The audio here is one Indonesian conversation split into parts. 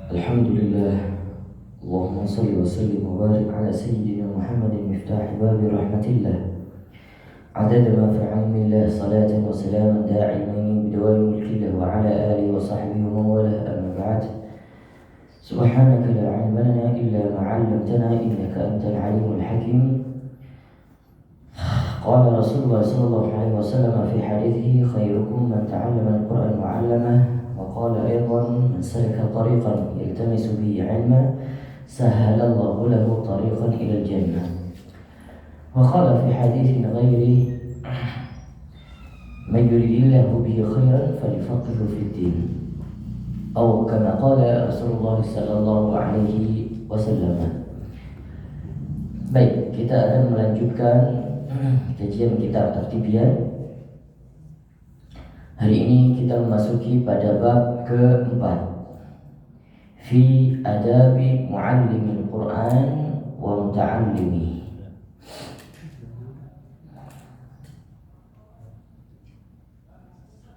Alhamdulillah. Allahumma salli wa sallim wa barik ala sayyidina Muhammadin miftah babi rahmatillah. Adad ma fi ilmillah salatan wa salaman da'imaini bidawai mulkillah wa ala alihi wa sahbihi wa mawalah amma ba'd. Subhanaka la ilma lana illa ma 'allamtana innaka antal alimul hakim. Qala Rasulullah sallallahu alaihi wasallam fi hadithihi khairukum man ta'allama al-Qur'an wa 'allamahu. وقال أيضا من سلك طريقا يلتمس به علما سهل الله له طريقا إلى الجنة. وقال في حديث غيره من يريد الله به خيرا فليفقهه في الدين أو كما قال رسول الله صلى الله عليه وسلم. Baik, kita akan melanjutkan kajian kitab At-Tibyan. Hari ini kita memasuki pada bab keempat, fi adabi muallimil Quran wa muta'allimi.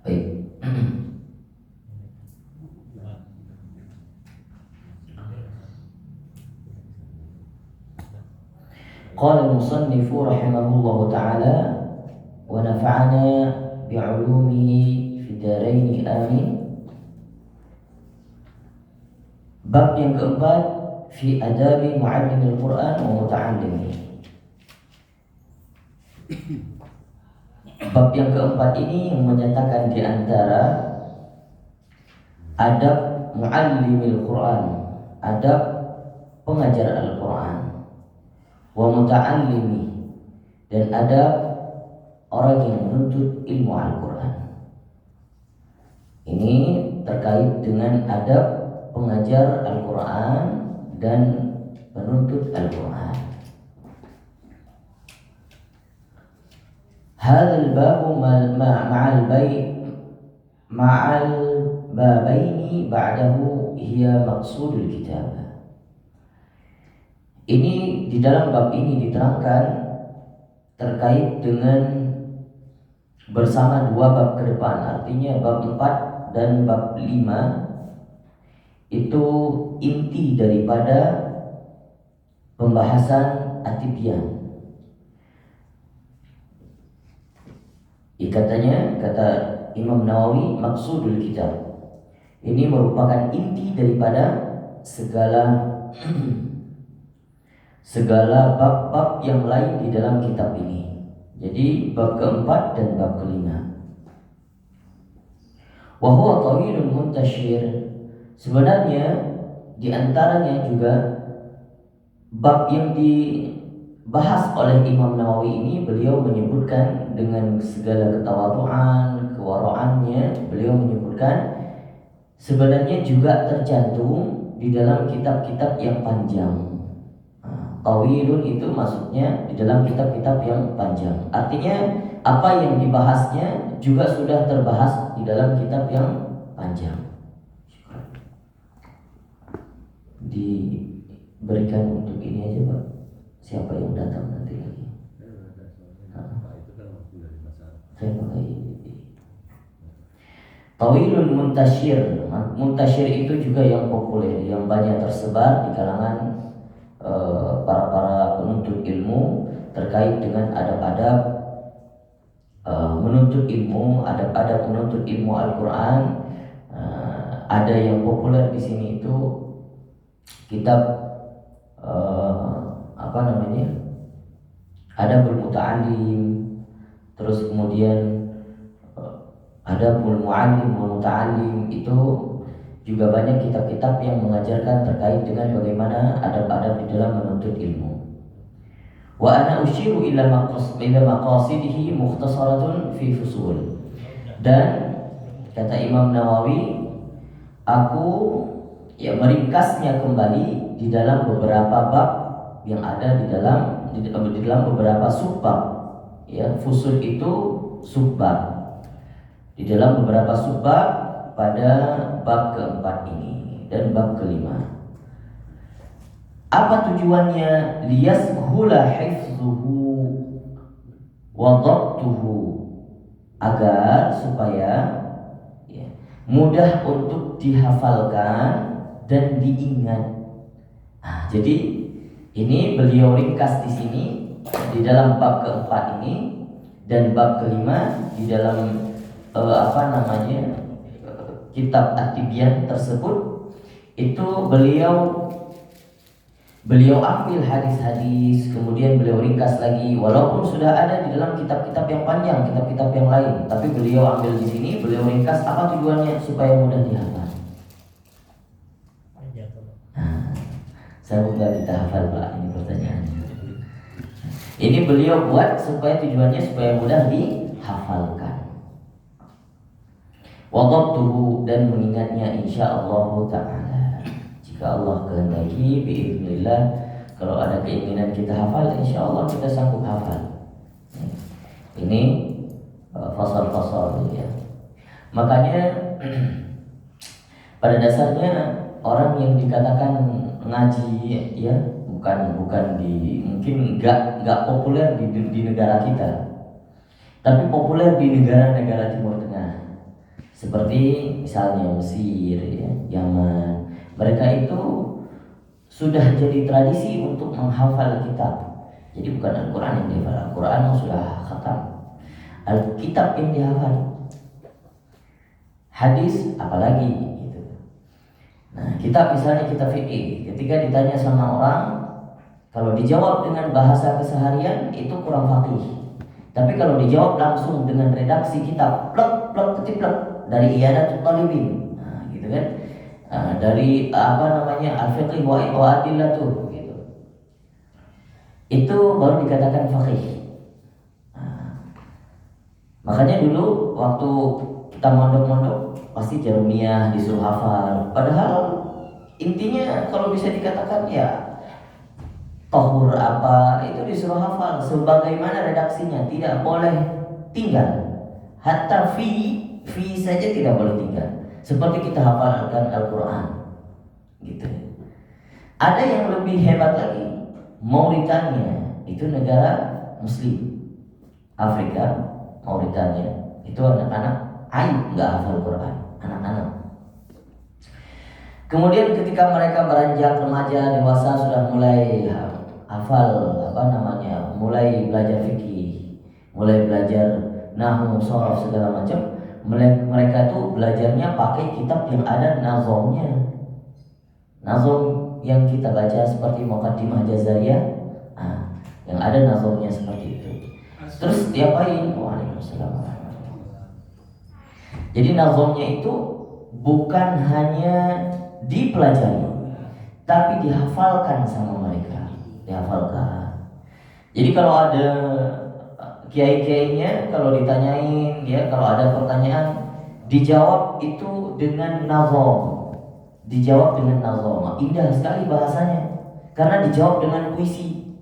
Baik. Qala al-musannifu rahimahullahu ta'ala wa nafa'ana bi'ulumihi fi daraini amin. Bab yang keempat, fi adabi muallimil Quran wa muta'allimi. Bab yang keempat ini menyatakan di antara adab muallimil Quran, adab pengajar Al-Quran, wa muta'allimi, dan adab orang yang menuntut ilmu Al-Quran. Ini terkait dengan adab pengajar Al-Quran dan penuntut Al-Quran. Hadzal babu ma'al babaini ba'dahu hiya maqsudul kitab. Ini di dalam bab ini diterangkan terkait dengan bersama dua bab ke depan, artinya bab 4 dan bab 5 itu inti daripada pembahasan At-Tibyan. Katanya, kata Imam Nawawi, maksudul kitab, ini merupakan inti daripada segala bab-bab yang lain di dalam kitab ini. Jadi bab keempat dan bab kelima. Wa huwa tawilun muntashir. Sebenarnya di antaranya juga bab yang dibahas oleh Imam Nawawi ini, beliau menyebutkan dengan segala ketawaduan, kewara'annya, beliau menyebutkan sebenarnya juga tercantum di dalam kitab-kitab yang panjang. Tawilun itu maksudnya di dalam kitab-kitab yang panjang. Artinya apa yang dibahasnya juga sudah terbahas di dalam kitab yang panjang. Diberikan untuk ini aja Pak. Siapa yang datang nanti lagi? Saya pakai Tawilun muntashir. Muntashir itu juga yang populer, yang banyak tersebar di kalangan para penuntut ilmu terkait dengan adab-adab menuntut ilmu, adab-adab menuntut ilmu Al-Quran. Ada yang populer di sini itu kitab Adabul Muta'allim, terus kemudian Adabul Muallim wa Muta'allim. Itu juga banyak kitab-kitab yang mengajarkan terkait dengan bagaimana adab-adab di dalam menuntut ilmu. Wa ana ushiru ila maqasidihi mukhtasaratun fi fusul. Dan kata Imam Nawawi, aku meringkasnya kembali di dalam beberapa bab yang ada di dalam beberapa subbab. Fusul itu subbab. Di dalam beberapa subbab pada bab keempat ini dan bab kelima. Apa tujuannya? Liyashula hifzuhu wa dhabtuhu, agar supaya mudah untuk dihafalkan dan diingat. Nah, jadi ini beliau ringkas di sini di dalam bab keempat ini dan bab kelima di dalam kitab At-Tibyan tersebut. Itu beliau ambil hadis-hadis, kemudian beliau ringkas lagi, walaupun sudah ada di dalam kitab-kitab yang panjang, kitab-kitab yang lain, tapi beliau ambil di sini, beliau ringkas. Apa tujuannya? Supaya mudah dihafal. Saya bukan kita hafal Pak, ini pertanyaannya. Ini beliau buat supaya tujuannya supaya mudah dihafalkan. Wadabtuhu, dan mengingatnya insyaallah ta'ala. Jika Allah kehendaki, biiznillah, kalau ada keinginan kita hafal, insyaallah kita sanggup hafal. Ini fasal-fasal ya. Makanya pada dasarnya orang yang dikatakan ngaji ya bukan di mungkin nggak populer di negara kita, tapi populer di negara-negara Timur Tengah seperti misalnya Mesir ya, Yaman. Mereka itu sudah jadi tradisi untuk menghafal kitab. Jadi bukan Al-Quran yang dihafal, Al-Quran sudah khatam, Alkitab yang dihafal, hadis apalagi. Nah, kita misalnya kita fikih, ketika ditanya sama orang, kalau dijawab dengan bahasa keseharian itu kurang faqih. Tapi kalau dijawab langsung dengan redaksi kitab, plek ketiplek dari Iyadatul Talibin, nah, gitu kan, dari al-fiqh wa adillatuh gitu. Itu baru dikatakan faqih. Nah, makanya dulu waktu kita mondok-mondok pasti Jarumiyah disuruh hafal. Padahal intinya kalau bisa dikatakan ya tohur apa itu disuruh hafal sebagaimana redaksinya, tidak boleh tinggal. Hatta fi saja tidak boleh tinggal. Seperti kita hafalkan Al-Quran gitu. Ada yang lebih hebat lagi, Mauritania, itu negara Muslim Afrika. Mauritania itu anak-anak aib nggak hafal Quran, anak-anak. Kemudian ketika mereka beranjak remaja, dewasa, sudah mulai hafal mulai belajar fikih, mulai belajar nahwu, sorof, segala macam. Mereka tuh belajarnya pakai kitab yang ada nazomnya. Nazom yang kita baca seperti Muqaddimah Jazariyah, yang ada nazomnya seperti itu. Terus diapain? Waalaikumsalam. Jadi nazomnya itu bukan hanya dipelajari, tapi dihafalkan sama mereka, dihafalkan. Jadi kalau ada kiai-kiainya, kalau ditanyain ya, kalau ada pertanyaan, dijawab itu dengan nazom, dijawab dengan nazom. Indah sekali bahasanya, karena dijawab dengan puisi.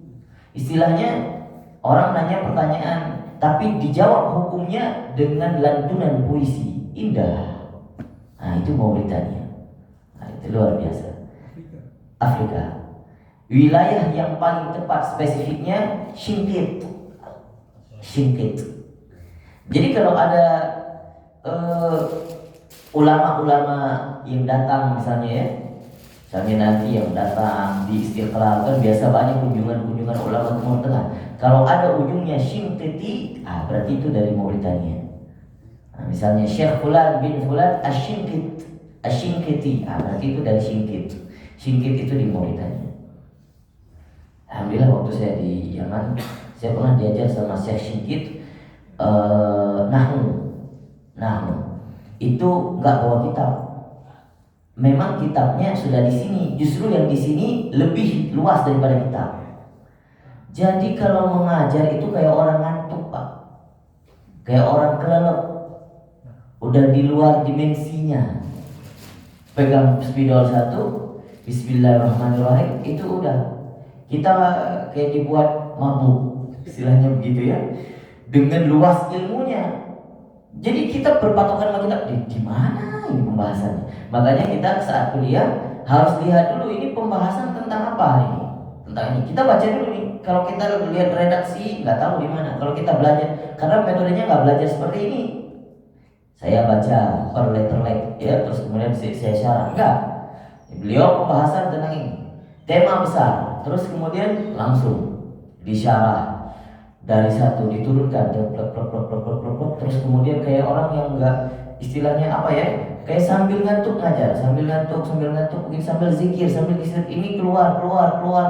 Istilahnya orang nanya pertanyaan, tapi dijawab hukumnya dengan lantunan puisi. Indah. Nah, itu Mauritania. Nah, itu luar biasa. Afrika. Wilayah yang paling tepat spesifiknya Singkit. Jadi kalau ada ulama-ulama yang datang misalnya ya, misalnya nanti yang datang di Istiqlal kan biasa banyak kunjungan ulama Timur Tengah. Kalau ada ujungnya Singkiti, berarti itu dari Mauritania. Nah, misalnya Syekh Fulan bin Fulan Ashinkiti, berarti itu dari Singkit. Singkit itu di Mauritania. Alhamdulillah waktu saya di Yaman, saya pernah diajar sama Syekh Singkit nahwu. Itu nggak bawa kitab. Memang kitabnya sudah di sini. Justru yang di sini lebih luas daripada kitab. Jadi kalau mengajar itu kayak orang ngantuk, Pak. Kayak orang kelelep. Udah di luar dimensinya. Pegang spidol 1, Bismillahirrahmanirrahim, itu udah. Kita kayak dibuat mabuk, istilahnya begitu ya. Dengan luas ilmunya. Jadi kita berpatokan sama kitab. Di mana ini pembahasannya? Makanya kita saat kuliah harus lihat dulu ini pembahasan tentang apa ini. Tentang ini. Kita baca dulu nih. Kalau kita lihat redaksi nggak tahu di mana. Kalau kita belajar, karena metodenya nggak belajar seperti ini. Saya baca per letter ya, terus kemudian saya syarah. Enggak. Beliau pembahasan tentang ini, tema besar, terus kemudian langsung disyarah dari satu diturunkan terus kemudian kayak orang yang enggak, istilahnya apa ya, kayak sambil ngantuk ngajar, sambil ngantuk, mungkin sambil zikir, sambil ini keluar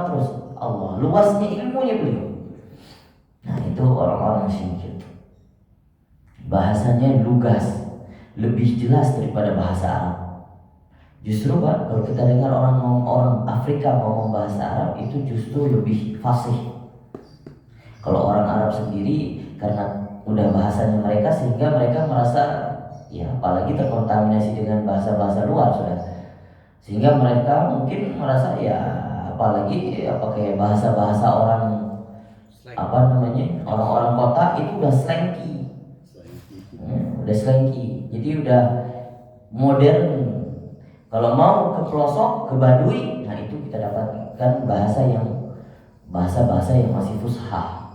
terus. Allah, luasnya ilmunya beliau. Nah itu orang-orang syinqit, bahasanya lugas, lebih jelas daripada bahasa Arab. Justru Pak, kalau kita dengar orang Afrika ngomong bahasa Arab itu justru lebih fasih. Kalau orang Arab sendiri karena udah bahasanya mereka sehingga mereka merasa ya apalagi terkontaminasi dengan bahasa-bahasa luar sudah. Sehingga mereka mungkin merasa ya apalagi apa kayak bahasa-bahasa orang apa namanya orang-orang kota itu udah slangy. Udah slangy. Jadi udah modern. Kalau mau ke pelosok, ke Baduy, nah itu kita dapatkan bahasa-bahasa yang masih fusha.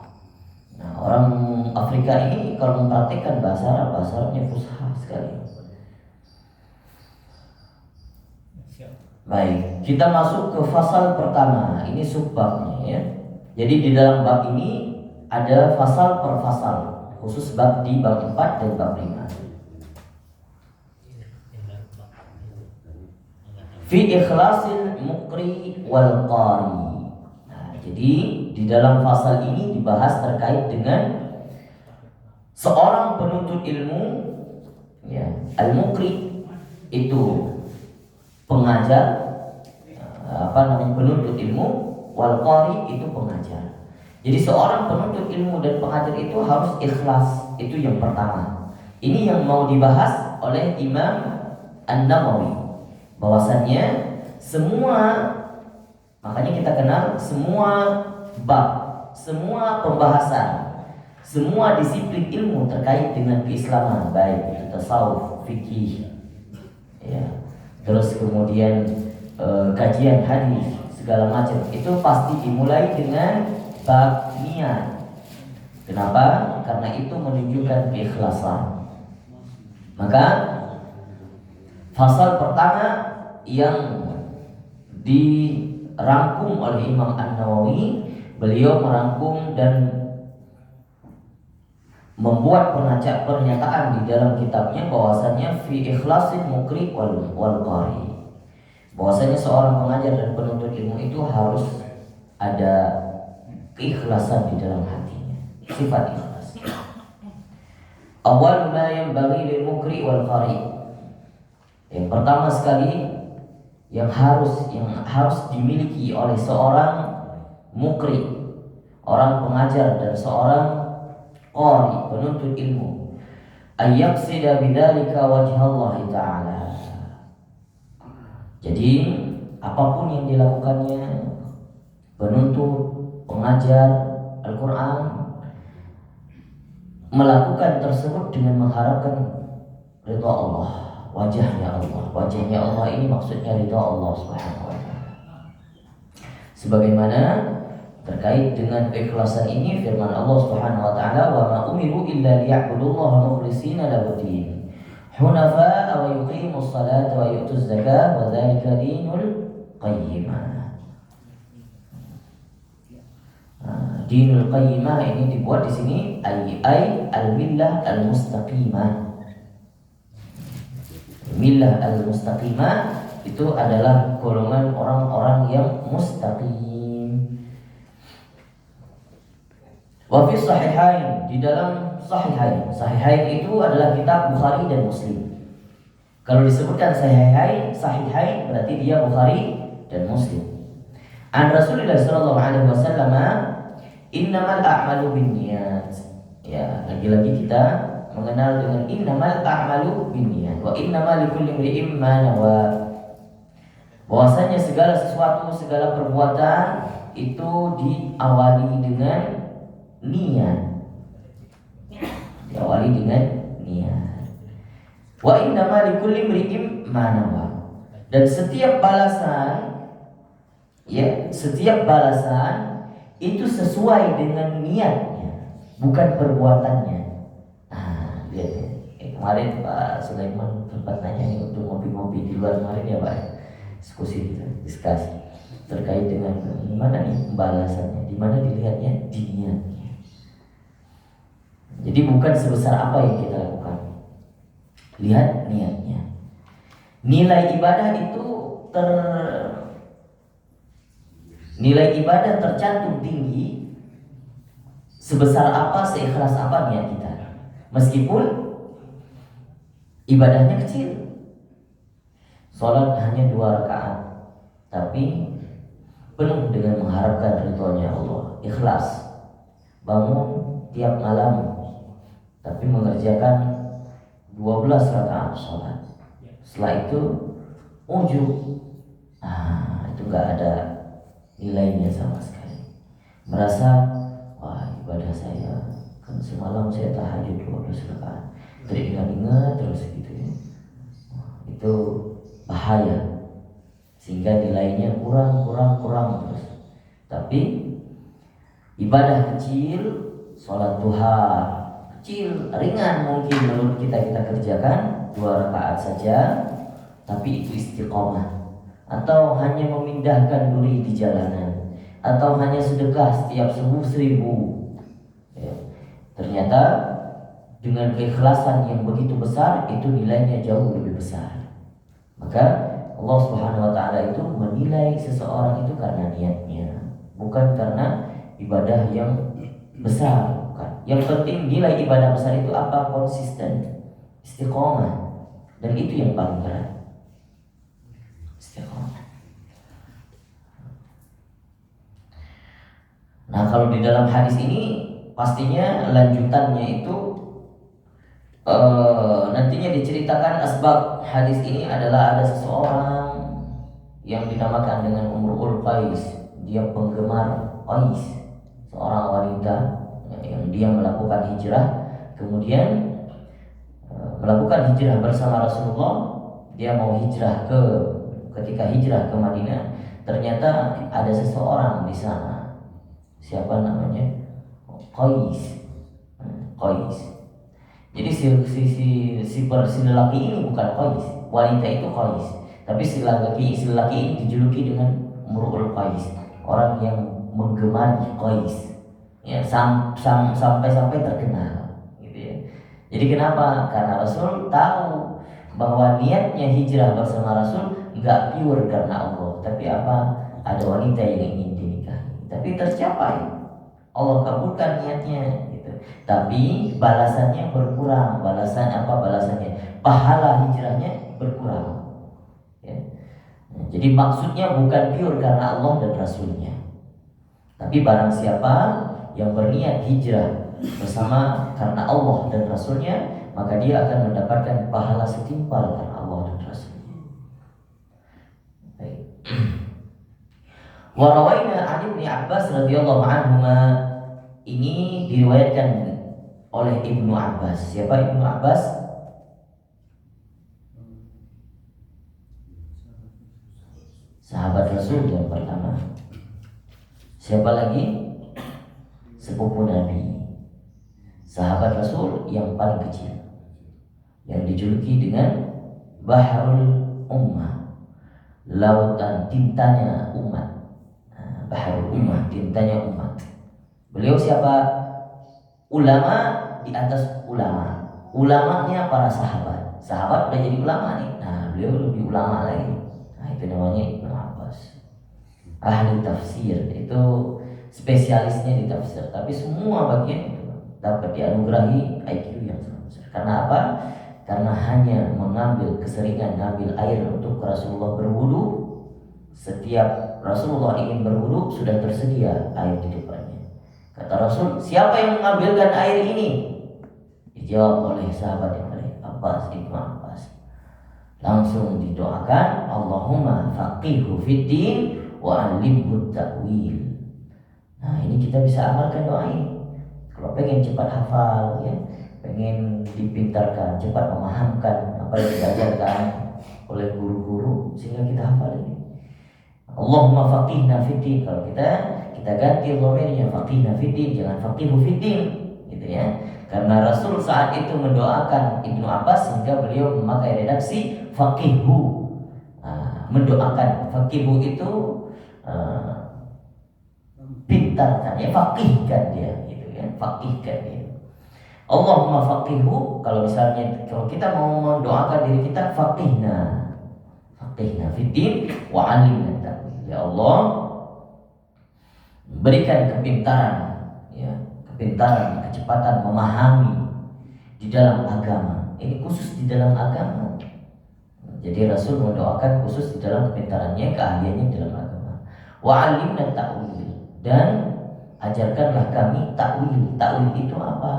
Nah, orang Afrika ini kalau mempraktikkan bahasa Arabnya fusha sekali. Baik, kita masuk ke fasal pertama. Ini subbabnya ya. Jadi di dalam bab ini ada fasal per fasal, khusus bab di bab 4 dan bab 5. Fi ikhlasil muqri wal qari. Nah, jadi di dalam fasal ini dibahas terkait dengan seorang penuntut ilmu ya, al-muqri itu pengajar, penuntut ilmu, wal qari itu pengajar. Jadi seorang penuntut ilmu dan pengajar itu harus ikhlas, itu yang pertama. Ini yang mau dibahas oleh Imam An-Nawawi. Bahwasannya makanya kita kenal semua bab, semua pembahasan, semua disiplin ilmu terkait dengan keislaman, baik itu tasawuf, fikih, ya, terus kemudian kajian hadis segala macam itu pasti dimulai dengan bab niat. Kenapa? Karena itu menunjukkan keikhlasan. Maka fasal pertama yang dirangkum oleh Imam An-Nawawi, beliau merangkum dan membuat pernyataan di dalam kitabnya bahwasanya fi ikhlasil muqri wal qari. Bahwasanya seorang pengajar dan penuntut ilmu itu harus ada keikhlasan di dalam hatinya, sifat ikhlas. Awal ma yanbaghi lil muqri wal qari. Yang pertama sekali yang harus dimiliki oleh seorang mukri, orang pengajar dan seorang qari, penuntut ilmu, ayyaqsida bidzalika wajhallahi ta'ala. Jadi apapun yang dilakukannya penuntut, pengajar Al-Quran, melakukan tersebut dengan mengharapkan ridha Allah, wajahnya Allah ini maksudnya ridha Allah Subhanahu wa ta'ala. Sebagaimana terkait dengan keikhlasan ini firman Allah Subhanahu wa ta'ala, wa ma umiru illa liya'budullaha mukhlishina lahu-d-din hunafa wa yuqimus salata wa yu'tuz zakata wa dzalika dinul qayyimah. Dinul qayyimah ini dibuat di sini ay al-millah al-mustaqimah. Millah al-mustaqimah itu adalah golongan orang-orang yang mustaqim. Wa fi sahihain, di dalam sahihain. Sahihain itu adalah kitab Bukhari dan Muslim. Kalau disebutkan sahihain berarti dia Bukhari dan Muslim. An Rasulullah sallallahu alaihi wasallam, innamal a'malu binniyat. Ya, lagi-lagi kita mengenal dengan innamal a'malu binniyat wa innamal likulli imri'in ma nawa. Bahwasanya segala sesuatu, segala perbuatan itu diawali dengan niat. Diawali dengan niat. Wa innamal likulli imri'in ma nawa. Dan setiap balasan itu sesuai dengan niatnya, bukan perbuatannya. Nah, lihat ya. Kemarin Pak Sulaiman sempat nanya nih untuk ngopi-ngopi di luar kemarin ya Pak. diskusi kita, diskus terkait dengan mana nih pembalasannya, di mana dilihatnya, di niatnya. Jadi bukan sebesar apa yang kita lakukan, lihat niatnya. Nilai ibadah itu nilai ibadah tercantum tinggi sebesar apa, seikhlas apa niat kita. Meskipun ibadahnya kecil, sholat hanya 2 rakaat, tapi penuh dengan mengharapkan ridhonya Allah, ikhlas. Bangun tiap malam, tapi mengerjakan 12 rakaat sholat. Setelah itu ujub, itu gak ada nilainya sama sekali. Merasa, wah ibadah saya kan semalam saya tahajud 12 rakaat, teringat-ingat terus gitu ya. Itu bahaya, sehingga nilainya kurang terus. Tapi ibadah kecil, sholat duha kecil, ringan mungkin menurut kita kerjakan 2 rakaat saja, tapi itu istiqomah. Atau hanya memindahkan duri di jalanan, atau hanya sedekah setiap subuh 1000 ya. Ternyata dengan keikhlasan yang begitu besar, itu nilainya jauh lebih besar. Maka Allah Subhanahu wa ta'ala itu menilai seseorang itu karena niatnya, bukan karena ibadah yang besar, bukan. Yang penting nilai ibadah besar itu apa? Konsisten, istiqomah. Dan itu yang paling berat, istiqomah. Nah, kalau di dalam hadis ini pastinya lanjutannya itu nantinya diceritakan asbab hadis ini adalah ada seseorang yang dinamakan dengan Umrul Qais. Dia penggemar Qais, seorang wanita yang dia melakukan hijrah, kemudian melakukan hijrah bersama Rasulullah. Dia mau hijrah ketika hijrah ke Madinah, ternyata ada seseorang di sana. Siapa namanya? Qais. Jadi si lelaki ini bukan Qais, wanita itu Qais, tapi si lelaki ini dijuluki dengan Umrul Qais, orang yang menggemari Qais, ya, sampai terkenal, gitu ya. Jadi kenapa? Karena Rasul tahu bahwa niatnya hijrah bersama Rasul nggak pure karena Allah, tapi apa? Ada wanita yang ingin dinikahi, tapi tercapai, Allah kabulkan niatnya. Tapi balasannya berkurang. Balasannya pahala hijrahnya berkurang ya. Jadi maksudnya bukan pure karena Allah dan Rasulnya, tapi barang siapa yang berniat hijrah bersama karena Allah dan Rasulnya, maka dia akan mendapatkan pahala setimpal karena Allah dan Rasulnya. Wa rawaina 'an Ibnu Abbas radhiyallahu anhuma, ini diriwayatkan oleh Ibnu Abbas. Siapa Ibnu Abbas? Sahabat Rasul yang pertama. Siapa lagi? Sepupu Nabi, sahabat Rasul yang paling kecil, yang dijuluki dengan Bahrul Ummah, lautan tintanya umat. Bahrul Ummah, tintanya umat. Beliau siapa? Ulama di atas ulama. Ulamanya para sahabat. Sahabat udah jadi ulama nih. Nah, beliau lebih ulama lagi. Nah, itu namanya Ibnu Abbas. Ahli tafsir, itu spesialisnya di tafsir. Tapi semua bagian itu dapat dianugerahi IQ yang sangat besar. Karena apa? Karena hanya mengambil keseringan ngambil air untuk Rasulullah berwudu. Setiap Rasulullah ingin berwudu, sudah tersedia air di depannya. Kata Rasul, siapa yang mengambilkan air ini? Dijawab oleh sahabat yang lain, Ibnu Abbas. Langsung didoakan, Allahumma faqihhu fiddin wa 'allimhu ta'wil. Nah, ini kita bisa amalkan doa ini. Kalau pengen cepat hafal ya, pengen dipintarkan, cepat memahamkan apa yang diajarkan oleh guru-guru sehingga kita hafal ini. Allahumma faqihna fiddin. Kalau kita ganti dhamirnya, faqihna fiddin, jangan faqihu fiddin, gitu ya. Karena Rasul saat itu mendoakan Ibnu Abbas sehingga beliau memakai redaksi faqihu. mendoakan. Faqihu itu pintarkan, ya faqihkan dia, gitu ya, faqihkan dia. Allahumma faqihu, kalau misalnya kalau kita mau mendoakan diri kita, faqihna fiddin wa 'allimna ta'wil. Ya Allah, berikan kepintaran, ya, kepintaran, kecepatan memahami di dalam agama. Ini khusus di dalam agama. Jadi Rasul mendoakan khusus di dalam kepintarannya, keahliannya dalam agama. Wa 'allimna ta'wil, dan ajarkanlah kami ta'wil. Ta'wil itu apa?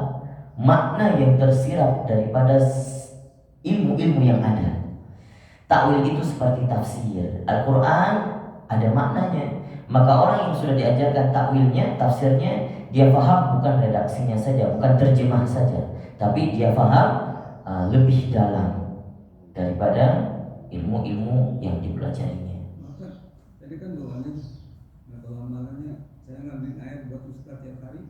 Makna yang tersirat daripada ilmu-ilmu yang ada. Ta'wil itu seperti tafsir. Al-Quran ada maknanya. Maka orang yang sudah diajarkan ta'wilnya, tafsirnya, dia paham bukan redaksinya saja, bukan terjemah saja, tapi dia paham lebih dalam daripada ilmu-ilmu yang dipelajarinya. Tadi kan doanya, nah kalau amalannya saya ngambil ayat buat ustaz tiap hari.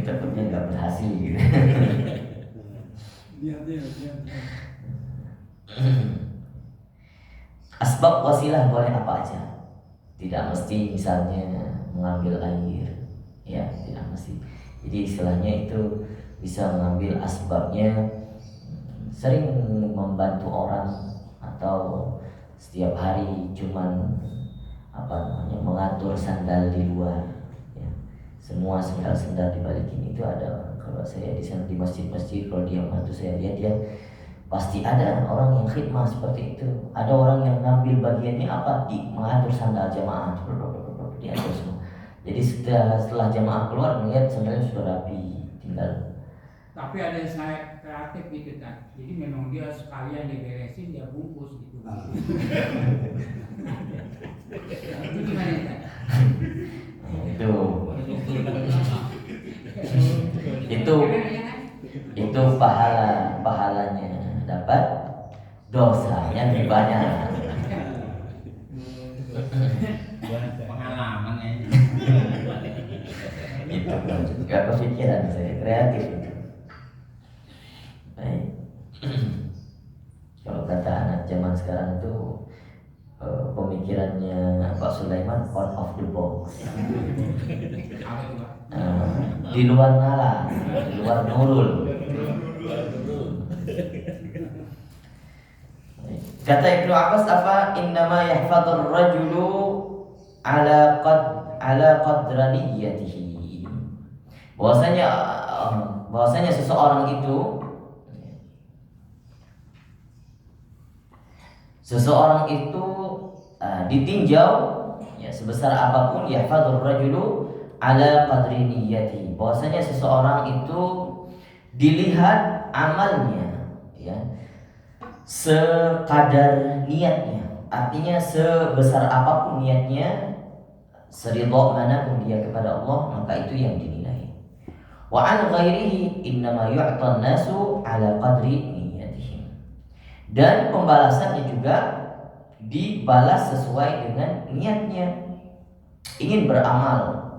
takutnya nggak berhasil gitu. Lihat. Asbab wasilah boleh apa aja, tidak mesti misalnya mengambil air, ya tidak mesti. Jadi istilahnya itu bisa mengambil asbabnya, sering membantu orang, atau setiap hari cuman mengatur sandal di luar, ya. Semua sandal dibalikin itu ada. Kalau saya di sana di masjid-masjid, kalau dia bantu saya lihat, dia pasti ada orang yang khidmah seperti itu. Ada orang yang ngambil bagiannya apa, di mengatur sandal jamaah, diatur semua. Jadi setelah jamaah keluar melihat sandalnya sudah rapi, tinggal. Tapi ada yang saya kreatif gitu kan. Jadi memang dia sekalian diberesin, dia bungkus gitu. Itu gimana kan? Itu pahalanya dapat, dosanya lebih banyak. Pengalaman ya. Itu gak kepikiran, saya kreatif. Baik. Kalau kata anak zaman sekarang itu pemikirannya Pak Sulaiman out of the box. Di luar nalar, di luar nurul. Kata Ibnu Abbas apa? Innama yahfadhur rajulu ala qadraniyatihi. Bahwasanya seseorang itu ditinjau, ya, sebesar apapun, yahfadhur rajulu ala qadri niyyati. Bahwasanya seseorang itu dilihat amalnya, ya, sekadar niatnya. Artinya sebesar apapun niatnya, seridho manapun dia kepada Allah, maka itu yang dinilai. Wa an ghairihi innama yu'tan nasu ala qadri niyyatihim. Dan pembalasannya juga dibalas sesuai dengan niatnya. Ingin beramal,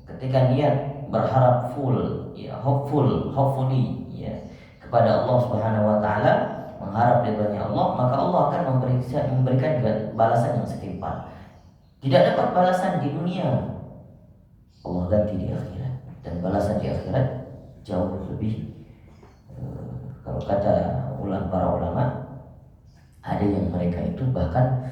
ketika niat berharap full, ya, hopefully, ya, kepada Allah Subhanahu wa taala, mengharap ridhonya Allah, maka Allah akan memberikan balasan yang setimpal. Tidak dapat balasan di dunia, Allah ganti di akhirat, dan balasan di akhirat jauh lebih, kalau kata para ulama, ada yang mereka itu bahkan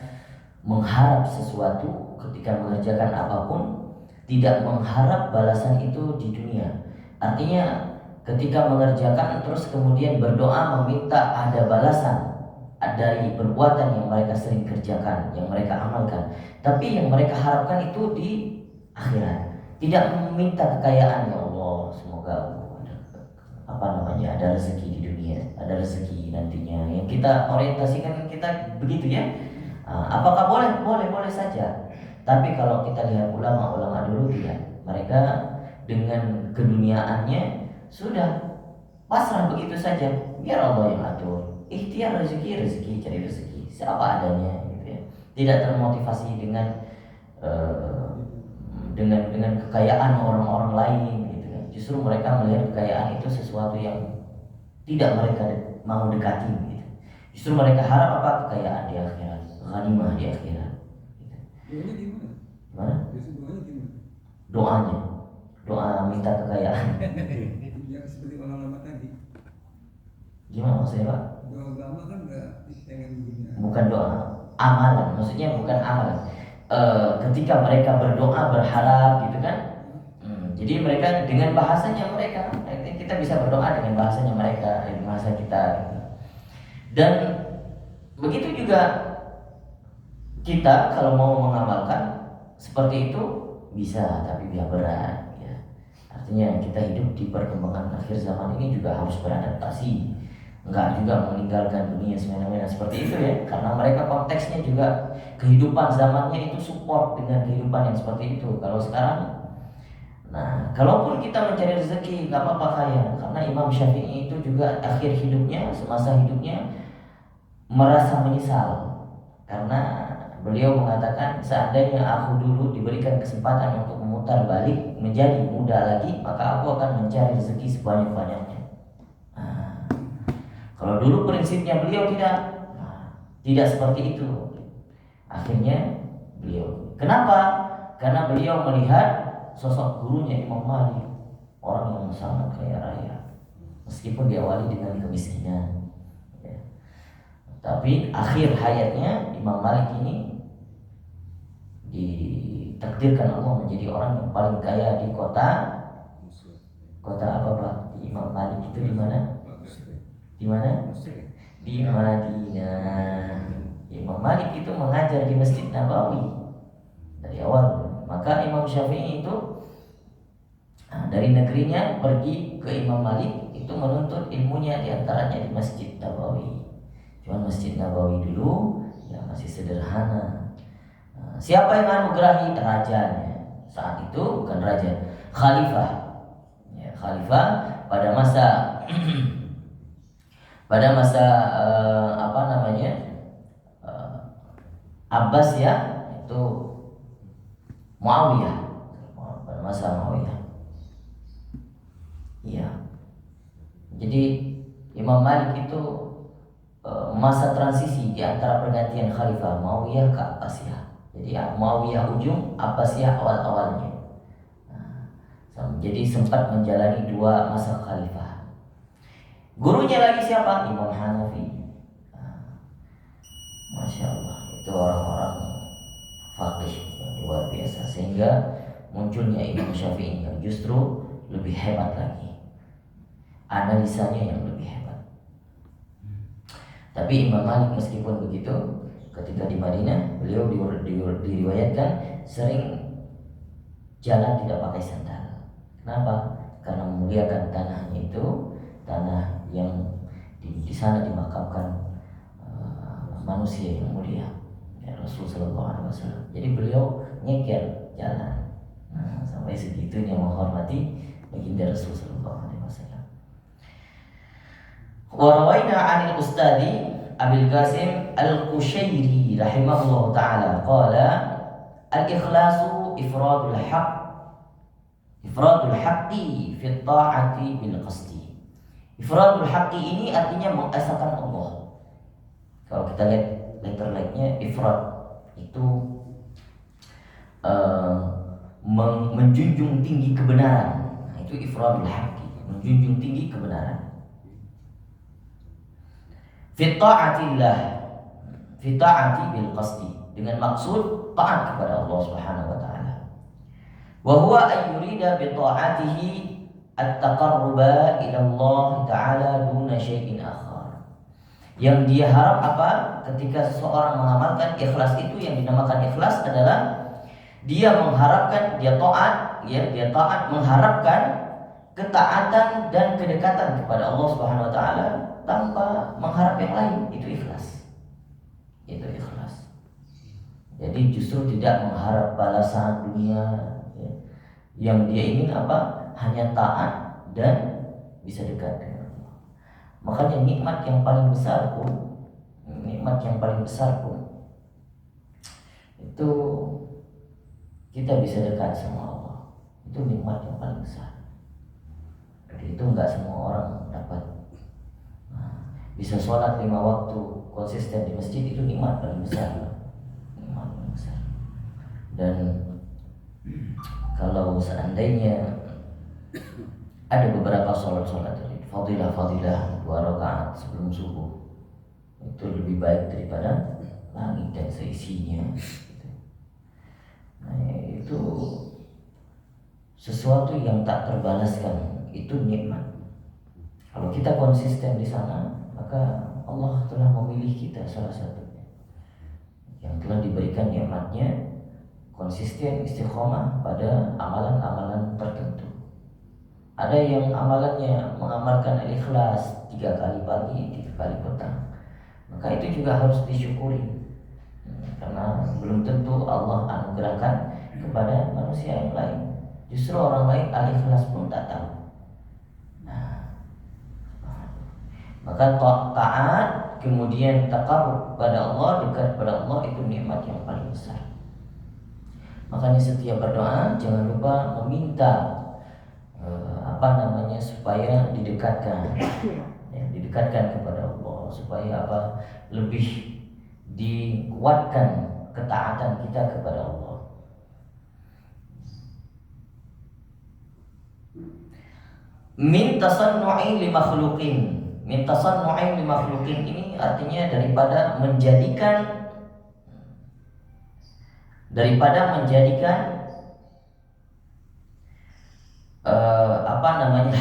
mengharap sesuatu ketika mengerjakan apapun, tidak mengharap balasan itu di dunia. Artinya ketika mengerjakan terus kemudian berdoa meminta ada balasan dari perbuatan yang mereka sering kerjakan, yang mereka amalkan. Tapi yang mereka harapkan itu di akhirat. Tidak meminta kekayaan, ya Allah, semoga ada rezeki di dunia, ada rezeki nantinya. Yang kita orientasikan kita begitu, ya. Apakah boleh saja. Tapi kalau kita lihat ulama dulu, tidak. Mereka dengan keduniaannya sudah pasrah begitu saja, biar Allah yang atur. Ikhtiar rezeki, cari rezeki seapa adanya, gitu ya. Tidak termotivasi dengan kekayaan orang-orang lain, gitu ya. Justru mereka melihat kekayaan itu sesuatu yang Tidak mereka mau dekati gitu. Justru mereka harap apa? Kekayaan di akhirat, ghanimah di akhirat gitu. Doanya gimana? Gimana? Biasa doanya gimana? Doanya, doa minta kekayaan. Ya seperti orang lama tadi. Gimana maksudnya Pak? Doa agama kan nggak pengen dunia. Bukan doa, amalan. Maksudnya bukan amalan. Ketika mereka berdoa berharap gitu kan. Jadi mereka dengan bahasanya mereka, kita bisa berdoa dengan bahasanya mereka, dengan bahasa kita gitu. Dan begitu juga kita kalau mau mengamalkan seperti itu bisa, tapi biar berat ya. Artinya kita hidup di perkembangan akhir zaman ini juga harus beradaptasi. Enggak juga meninggalkan dunia semena-mena seperti itu ya, karena mereka konteksnya juga kehidupan zamannya itu support dengan kehidupan yang seperti itu. Kalau sekarang, nah kalaupun kita mencari rezeki nggak apa-apa kaya, karena Imam Syafi'i itu juga akhir hidupnya, semasa hidupnya merasa menyesal karena beliau mengatakan seandainya aku dulu diberikan kesempatan untuk memutar balik menjadi muda lagi, maka aku akan mencari rezeki sebanyak-banyaknya. Kalau dulu prinsipnya beliau tidak seperti itu. Akhirnya beliau, kenapa? Karena beliau melihat sosok gurunya Imam Malik, orang yang sangat kaya raya, meskipun diawali dengan kemiskinan. Ya. Tapi akhir hayatnya Imam Malik ini ditakdirkan Allah menjadi orang yang paling kaya di kota apa Pak? Imam Malik itu di mana? Di mana? Di Madinah. Imam Malik itu mengajar di Masjid Nabawi dari awal. Maka Imam Syafi'i itu dari negerinya pergi ke Imam Malik itu menuntut ilmunya diantaranya di Masjid Nabawi. Cuma Masjid Nabawi dulu ya masih sederhana. Siapa yang anugerahi? Rajanya. Saat itu bukan raja, khalifah. Ya, khalifah pada masa apa namanya Abbas ya, itu Muawiyah, pada masa Muawiyah. Iya. Jadi Imam Malik itu masa transisi di antara pergantian khalifah Muawiyah ke Abbasiyah. Jadi Muawiyah ujung, Abbasiyah awal-awalnya. Jadi sempat menjalani dua masa khalifah. Gurunya lagi siapa? Imam Hanafi. Masya Allah, itu orang-orang faqih yang luar biasa, sehingga munculnya Imam Syafi'i yang justru lebih hebat lagi, analisanya yang lebih hebat. Tapi Imam Malik meskipun begitu, ketika di Madinah beliau diriwayatkan sering jalan tidak pakai sandal. Kenapa? Karena memuliakan tanahnya itu, tanah yang di sana dimakamkan manusia yang mulia, ya, Rasul Sallallahu Alaihi Wasallam. Jadi beliau nyeker jalan, sampai segitunya menghormati baginda Rasul Sallallahu Alaihi Wasallam. Warawaina anil Ustadi Abil Qasim Al-Qushairi rahimahullah ta'ala qala al-ikhlasu ifradul haqqi fi ta'ati bil qasdi. Ifradul haqqi ini artinya mengesahkan Allah. Kalau kita lihat letter like-nya, ifrad itu menjunjung tinggi kebenaran. Nah, itu ifradul haqqi, menjunjung tinggi kebenaran. Fi ta'atillah, fi ta'ati bil qasdi, dengan maksud taat kepada Allah Subhanahu wa taala. Wa huwa ay yurida bi ta'atihi at-taqarruba ila Allah taala duna syai'in akhar. Yang dia harap apa? Ketika seseorang mengamalkan ikhlas itu, yang dinamakan ikhlas adalah dia mengharapkan, dia taat mengharapkan ketaatan dan kedekatan kepada Allah Subhanahu wa taala tanpa mengharap yang lain. Itu ikhlas. Itu ikhlas. Jadi justru tidak mengharap balasan dunia, ya. Yang dia ingin apa? Hanya taat dan bisa dekat dengan Allah. Makanya nikmat yang paling besar pun itu kita bisa dekat sama Allah. Itu nikmat yang paling besar. Jadi itu enggak semua orang dapat. Bisa sholat 5 waktu konsisten di masjid, itu nikmat paling besar. Nikmat paling besar. Dan kalau seandainya ada beberapa sholat-sholat tadi, fadilah 2 rakaat sebelum subuh, itu lebih baik daripada langit dan seisinya. Nah, itu sesuatu yang tak terbalaskan, itu nikmat. Kalau kita konsisten di sana, maka Allah telah memilih kita salah satunya yang telah diberikan nikmatnya konsisten istiqomah pada amalan-amalan tertentu. Ada yang amalannya mengamalkan al-ikhlas 3 kali pagi, 3 kali petang, maka itu juga harus disyukuri, karena belum tentu Allah anugerahkan kepada manusia yang lain. Justru orang lain al-ikhlas pun tak tahu. Maka taat kemudian taqarrub pada Allah, dekat pada Allah, itu nikmat yang paling besar. Makanya setiap berdoa jangan lupa meminta supaya didekatkan, ya, didekatkan kepada Allah, supaya lebih dikuatkan ketaatan kita kepada Allah. Min tasannu'i li makhluqin. Min tasannu'i li makhluqin ini artinya daripada menjadikan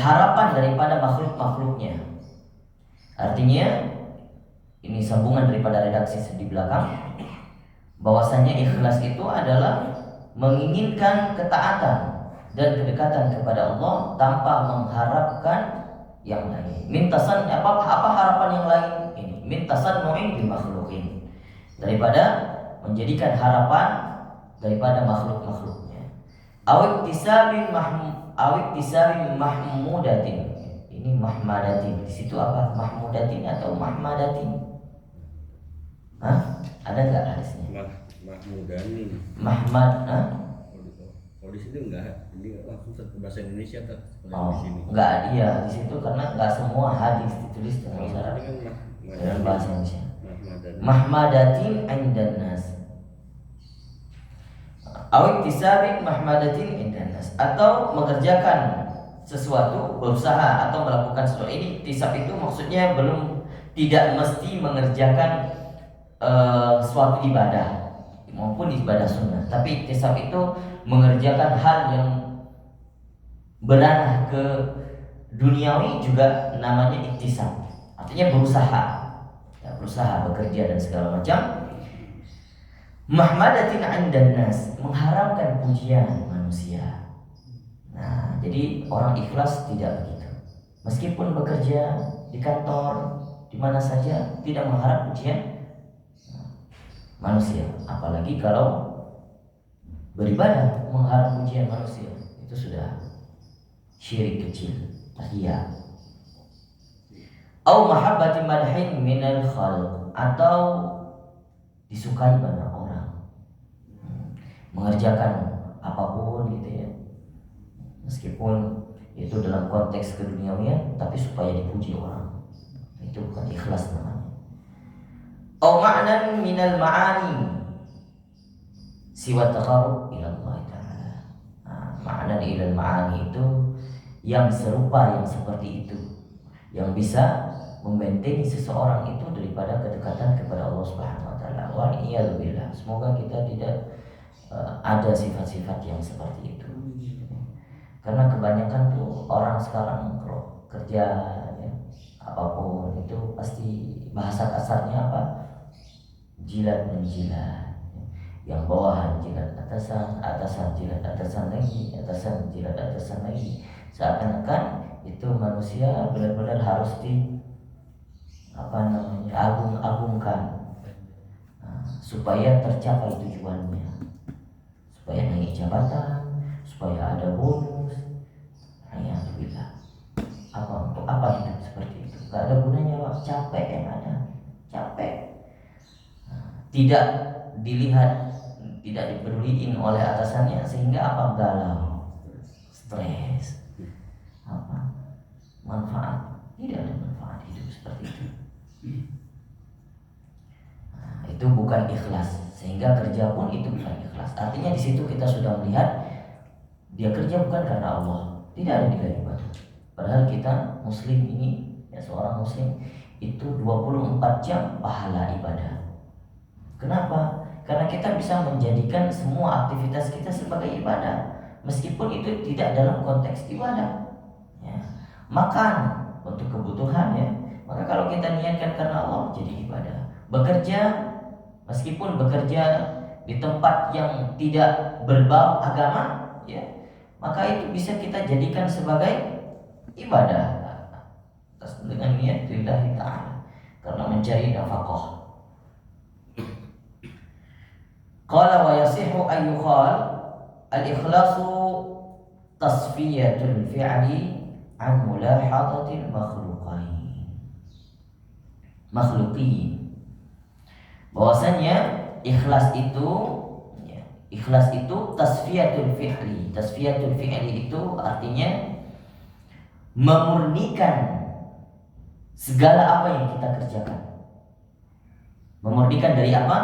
harapan daripada makhluk-makhluknya. Artinya ini sambungan daripada redaksi di belakang, bahwasanya ikhlas itu adalah menginginkan ketaatan dan kedekatan kepada Allah tanpa mengharapkan yang lain. Mintasan apa harapan yang lain ini? Mintasan nu'in bi makhluqin, daripada menjadikan harapan daripada makhluk-makhluknya. Awik tisabin mahmudatin. Ini mahmadatin. Di situ apa? Mahmudatin atau mahmadatin? Hah? Ada enggak hadisnya? Mahmudani. Mahmad, Kalau di sini enggak, ini langsung ke bahasa Indonesia kan? Oh, Di sini. enggak, iya di situ karena enggak semua hadis ditulis dengan Kalau cara ini kan dalam bahasa Indonesia. Mahmadani. Mahmadatin 'indan nas. Awik tisabik mahmadatin 'indan nas, atau mengerjakan sesuatu, berusaha atau melakukan sesuatu. Ini tisab itu maksudnya tidak mesti mengerjakan suatu ibadah maupun ibadah sunnah, tapi iktisab itu mengerjakan hal yang beranah ke duniawi juga namanya iktisab, artinya berusaha, ya, berusaha bekerja dan segala macam. Mahmadatin 'indan nas, mengharapkan pujian manusia. Nah, jadi orang ikhlas tidak begitu. Meskipun bekerja di kantor, di mana saja, tidak mengharap pujian manusia. Apalagi kalau beribadah mengharap pujian manusia, itu sudah syirik kecil, riya. Au mahabbati madhin minal khalq, atau disukai banyak orang, mengerjakan apapun gitu ya, meskipun itu dalam konteks keduniawian, tapi supaya dipuji orang, itu bukan ikhlas namanya. Au ma'nan minal ma'ani siwa taqarrub ila Allah Ta'ala. Ma'nan ilal ma'ani itu yang serupa, yang seperti itu, yang bisa membentengi seseorang itu daripada kedekatan kepada Allah Subhanahu wa taala. Wa iyadzubillah. Semoga kita tidak ada sifat-sifat yang seperti itu. Karena kebanyakan tuh orang sekarang kalau kerja ya, apapun itu pasti bahasa kasarnya apa? Jilat menjilat. Yang bawahan jilat atasan, atasan jilat atasan lagi, atasan jilat atasan lagi. Seakan-akan itu manusia benar-benar harus agung-agungkan, supaya tercapai tujuannya, supaya naik jabatan, supaya ada bonus. Ya alhamdulillah. Untuk apa hidup seperti itu? Gak ada gunanya, capek yang ada, capek. Tidak dilihat, tidak dipeduliin oleh atasannya, sehingga galau, stres, manfaat, tidak ada manfaat hidup seperti itu. Nah, itu bukan ikhlas, sehingga kerja pun itu bukan ikhlas. Artinya di situ kita sudah melihat dia kerja bukan karena Allah, tidak ada nilai ibadah. Padahal kita muslim ini, ya seorang muslim itu 24 jam pahala ibadah. Kenapa? Karena kita bisa menjadikan semua aktivitas kita sebagai ibadah, meskipun itu tidak dalam konteks ibadah. Ya. Makan untuk kebutuhan, ya. Maka kalau kita niatkan karena Allah jadi ibadah. Bekerja, meskipun bekerja di tempat yang tidak berbau agama, ya, maka itu bisa kita jadikan sebagai ibadah dengan niat lillahi ta'ala, karena mencari nafkah. Qala wa yasihu an yuqal al-ikhlasu tasfiyatul fi'li an mulahadatil makhluqin. Bahwasanya ikhlas itu, ya, ikhlas itu tasfiyatul fi'li. Tasfiyatul fi'li itu artinya memurnikan segala apa yang kita kerjakan. Memurnikan dari apa?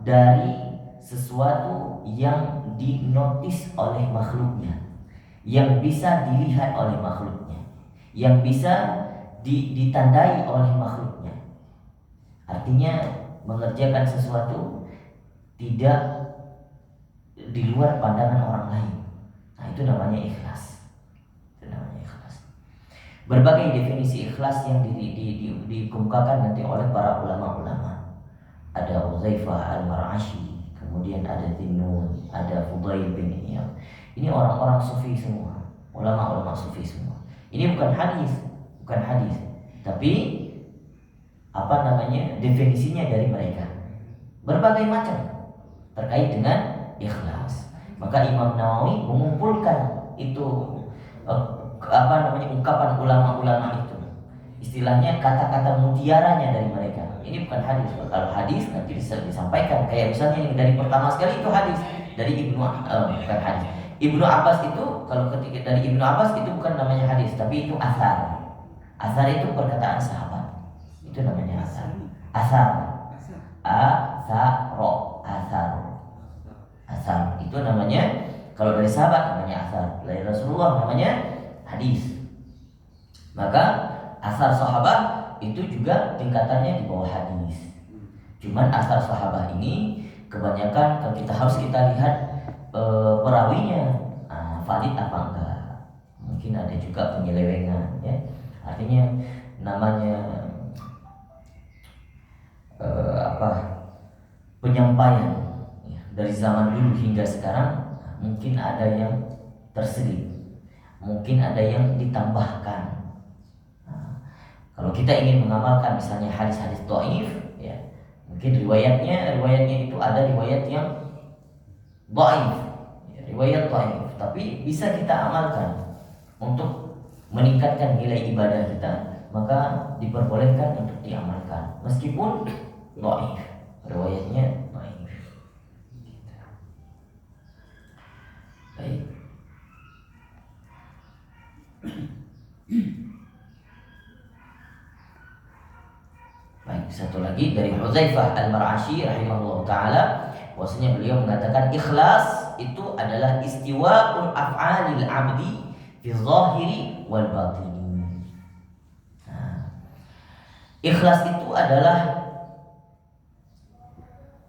Dari sesuatu yang dinotis oleh makhluknya, yang bisa dilihat oleh makhluknya, yang bisa ditandai oleh makhluknya. Artinya mengerjakan sesuatu tidak di luar pandangan orang lain. Nah, itu namanya ikhlas. Itu namanya ikhlas. Berbagai definisi ikhlas yang dikemukakan nanti oleh para ulama-ulama. Ada Uzaifah al-Mar'ashi, kemudian ada Dhinnun, ada Fudail bin Iyad. Ini orang-orang sufi semua, ulama-ulama sufi semua. Ini bukan hadis, tapi definisinya dari mereka. Berbagai macam terkait dengan ikhlas. Maka Imam Nawawi mengumpulkan itu ungkapan ulama-ulama itu. Istilahnya kata-kata mutiaranya dari mereka. Ini bukan hadis. Kalau hadis nanti bisa disampaikan, kayak misalnya yang dari pertama sekali itu hadis dari bukan hadis. Ibnu Abbas itu, kalau ketika dari Ibnu Abbas itu bukan namanya hadis, tapi itu asar. Asar itu perkataan sahabat. Itu namanya asar. Asar itu namanya, kalau dari sahabat namanya asar, dari Rasulullah namanya hadis. Maka asar sahabat itu juga tingkatannya di bawah hadis. Cuman asar sahabat ini kebanyakan kalau kita lihat perawinya valid apa enggak. Mungkin ada juga penyelewengan, ya. Artinya namanya penyampaian, ya, dari zaman dulu hingga sekarang mungkin ada yang terselip, mungkin ada yang ditambahkan. Kalau kita ingin mengamalkan misalnya hadis-hadis dhaif, ya, mungkin riwayatnya itu ada riwayat yang dhaif, ya, riwayat dhaif, tapi bisa kita amalkan untuk meningkatkan nilai ibadah kita, maka diperbolehkan untuk diamalkan meskipun dhaif, riwayatnya dhaif. Baik. Baik, satu lagi dari Uzaifah al-Mar'ashi rahimahullah ta'ala, bahwasanya beliau mengatakan ikhlas itu adalah istiwa'ul af'alil 'abdi fi zahiri wal batini. Ikhlas itu adalah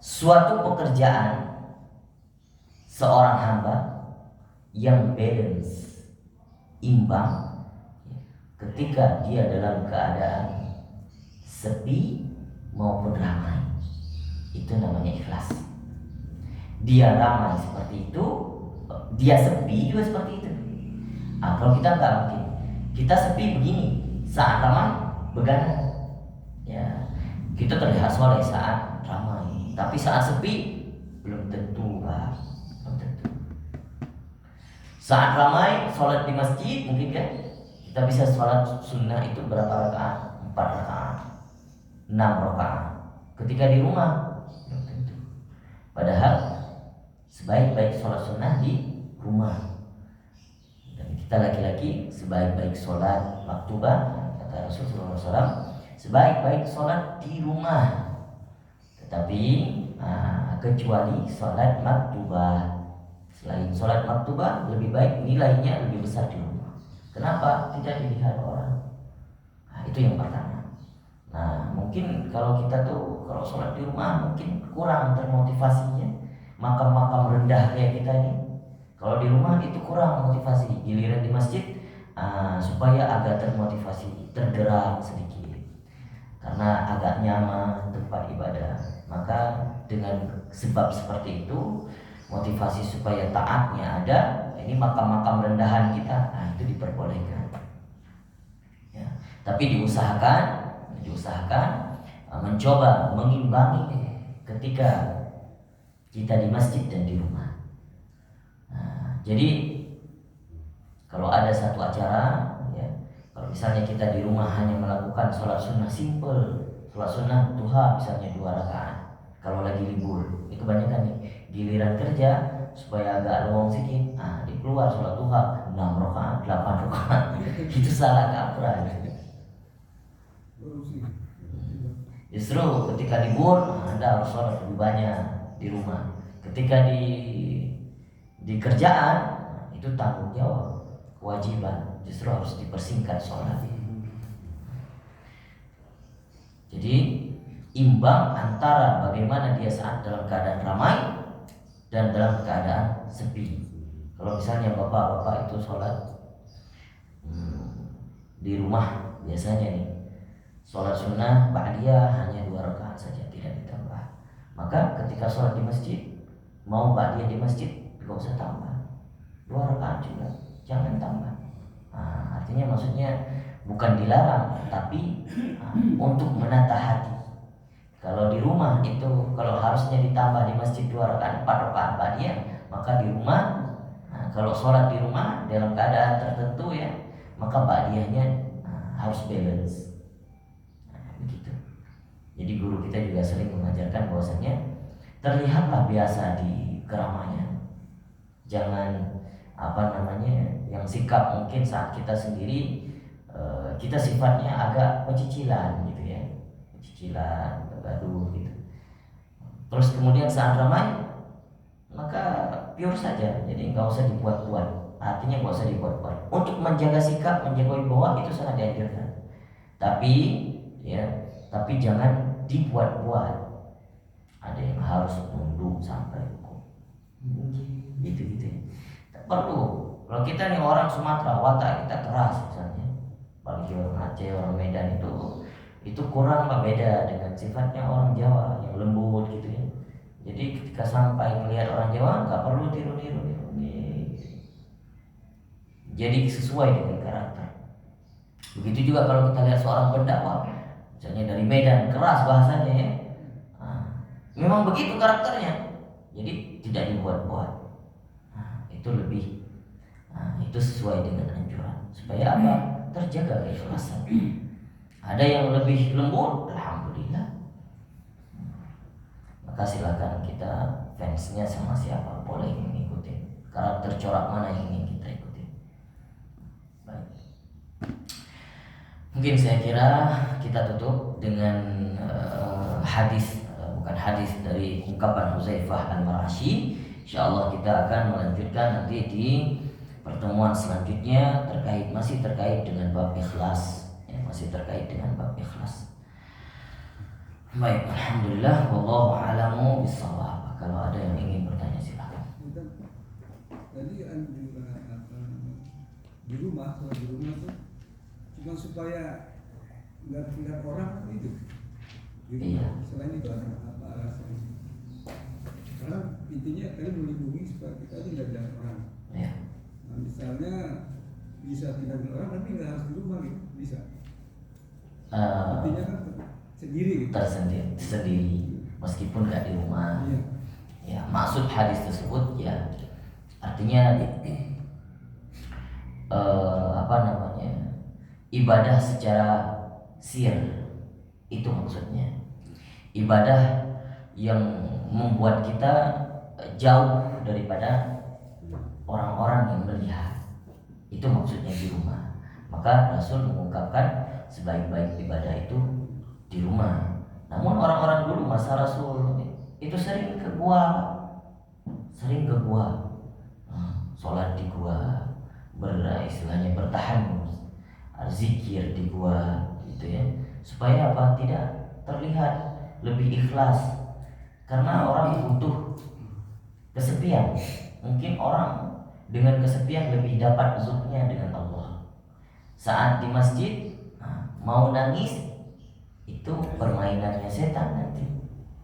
suatu pekerjaan seorang hamba yang balance, imbang, ketika dia dalam keadaan sepi maupun ramai. Itu namanya ikhlas. Dia ramai seperti itu, dia sepi juga seperti itu. Kalau kita enggak mungkin. Kita sepi begini, saat ramai begadang. Ya, kita terlihat soleh saat ramai, tapi saat sepi belum tentu, Pak. Belum tentu. Saat ramai sholat di masjid mungkin kan kita bisa sholat sunnah itu berapa rakaat? 4 rakaat, 6 rakaat. Ketika di rumah belum tentu. Padahal sebaik-baik sholat sunnah di rumah. Dan kita laki-laki sebaik-baik sholat maktubah, kata Rasulullah SAW, sebaik-baik sholat di rumah. Tetapi kecuali sholat maktubah. Selain sholat maktubah, lebih baik nilainya lebih besar di rumah. Kenapa? Tidak dilihat orang. Itu yang pertama. Nah, mungkin kalau kita tuh kalau sholat di rumah mungkin kurang termotivasinya. Makam-makam rendah kayak kita ini, kalau di rumah itu kurang motivasi. Giliran di masjid supaya agak termotivasi, tergerak sedikit, karena agak nyaman tempat ibadah. Maka dengan sebab seperti itu, motivasi supaya taatnya ada, ini makam-makam rendahan kita, itu diperbolehkan. Ya. Tapi diusahakan mencoba mengimbangi ketika kita di masjid dan di rumah. Jadi kalau ada satu acara, ya, kalau misalnya kita di rumah hanya melakukan sholat sunnah simple, sholat sunnah duha misalnya 2 rakaat. Kalau lagi libur, ini kebanyakan nih, giliran kerja supaya agak luang sedikit, di keluar sholat duha 6 rakaat, 8 rakaat. Itu salah kaprah. Justru ketika libur, Anda harus sholat lebih banyak di rumah. Ketika di kerjaan, itu tanggung jawab, kewajiban, justru harus dipersingkat sholat. Jadi imbang antara bagaimana dia saat dalam keadaan ramai dan dalam keadaan sepi. Kalau misalnya bapak-bapak itu sholat di rumah, biasanya nih sholat sunnah ba'diyah hanya 2 rakaat saja, tidak ditambah. Maka ketika sholat di masjid, mau ba'diyah di masjid, gak usah tambah, 2 rakaat juga, jangan tambah. Artinya maksudnya bukan dilarang, tapi untuk menata hati. Kalau di rumah itu, kalau harusnya ditambah di masjid 2 rakaat, 4 rakaat ba'diyah, maka di rumah, kalau sholat di rumah dalam keadaan tertentu ya, maka ba'diyahnya harus balance. Begitu. Jadi guru kita juga sering mengajarkan bahwasanya terlihatlah biasa di keramaian. Jangan yang sikap mungkin saat kita sendiri kita sifatnya agak pecicilan gitu ya, pecicilan, gaduh gitu. Terus kemudian saat ramai maka pure saja, jadi nggak usah dibuat-buat. Artinya nggak usah dibuat-buat. Untuk menjaga sikap, menjaga wibawa itu sangat dianjurkan. Tapi jangan dibuat-buat. Ada yang harus nunduk sampai hukum. Gitu. Tak perlu. Kalau kita nih orang Sumatera, watak kita keras misalnya. Bagi orang Aceh, orang Medan itu kurang beda dengan sifatnya orang Jawa yang lembut gitu ya. Jadi ketika sampai melihat orang Jawa nggak perlu tiru-tiru. Jadi sesuai dengan karakter. Begitu juga kalau kita lihat seorang pendakwah, misalnya dari Medan, keras bahasanya ya. Memang begitu karakternya. Jadi tidak dibuat-buat. Itu lebih, itu sesuai dengan anjuran. Supaya apa? Terjaga keikhlasan. Ada yang lebih lembut, alhamdulillah. Maka silakan kita fansnya sama siapa boleh mengikuti. Karakter corak mana yang ingin kita ikuti. Baik. Mungkin saya kira kita tutup dengan bukan hadis dari ungkapan Hudzaifah Al-Marashi. Insyaallah kita akan melanjutkan nanti di pertemuan selanjutnya masih terkait dengan bab ikhlas, masih terkait dengan bab ikhlas. Baik, alhamdulillah, wallahu a'lamu bissawab. Kalau ada yang ingin bertanya silakan. Tadi di rumah tuh cuma supaya nggak terlihat orang itu. Iya. Selain itu apa alasannya? Karena intinya tadi melindungi supaya kita itu nggak dilihat orang. Iya. Nah, misalnya bisa tidak dilihat orang tapi nggak harus di rumah gitu, bisa. Intinya kan sendiri gitu. Tersendiri meskipun nggak di rumah. Iya. Ya, maksud hadis tersebut ya artinya ibadah secara sir, itu maksudnya. Ibadah yang membuat kita jauh daripada orang-orang yang melihat, itu maksudnya di rumah. Maka Rasul mengungkapkan sebaik-baik ibadah itu di rumah. Namun orang-orang dulu masa Rasul itu sering ke gua, sholat di gua, istilahnya bertahan, zikir di gua, gitu ya. Supaya apa? Tidak terlihat, lebih ikhlas. Karena orang butuh kesepian. Mungkin orang dengan kesepian lebih dapat zuknya dengan Allah. Saat di masjid, mau nangis, itu permainannya setan nanti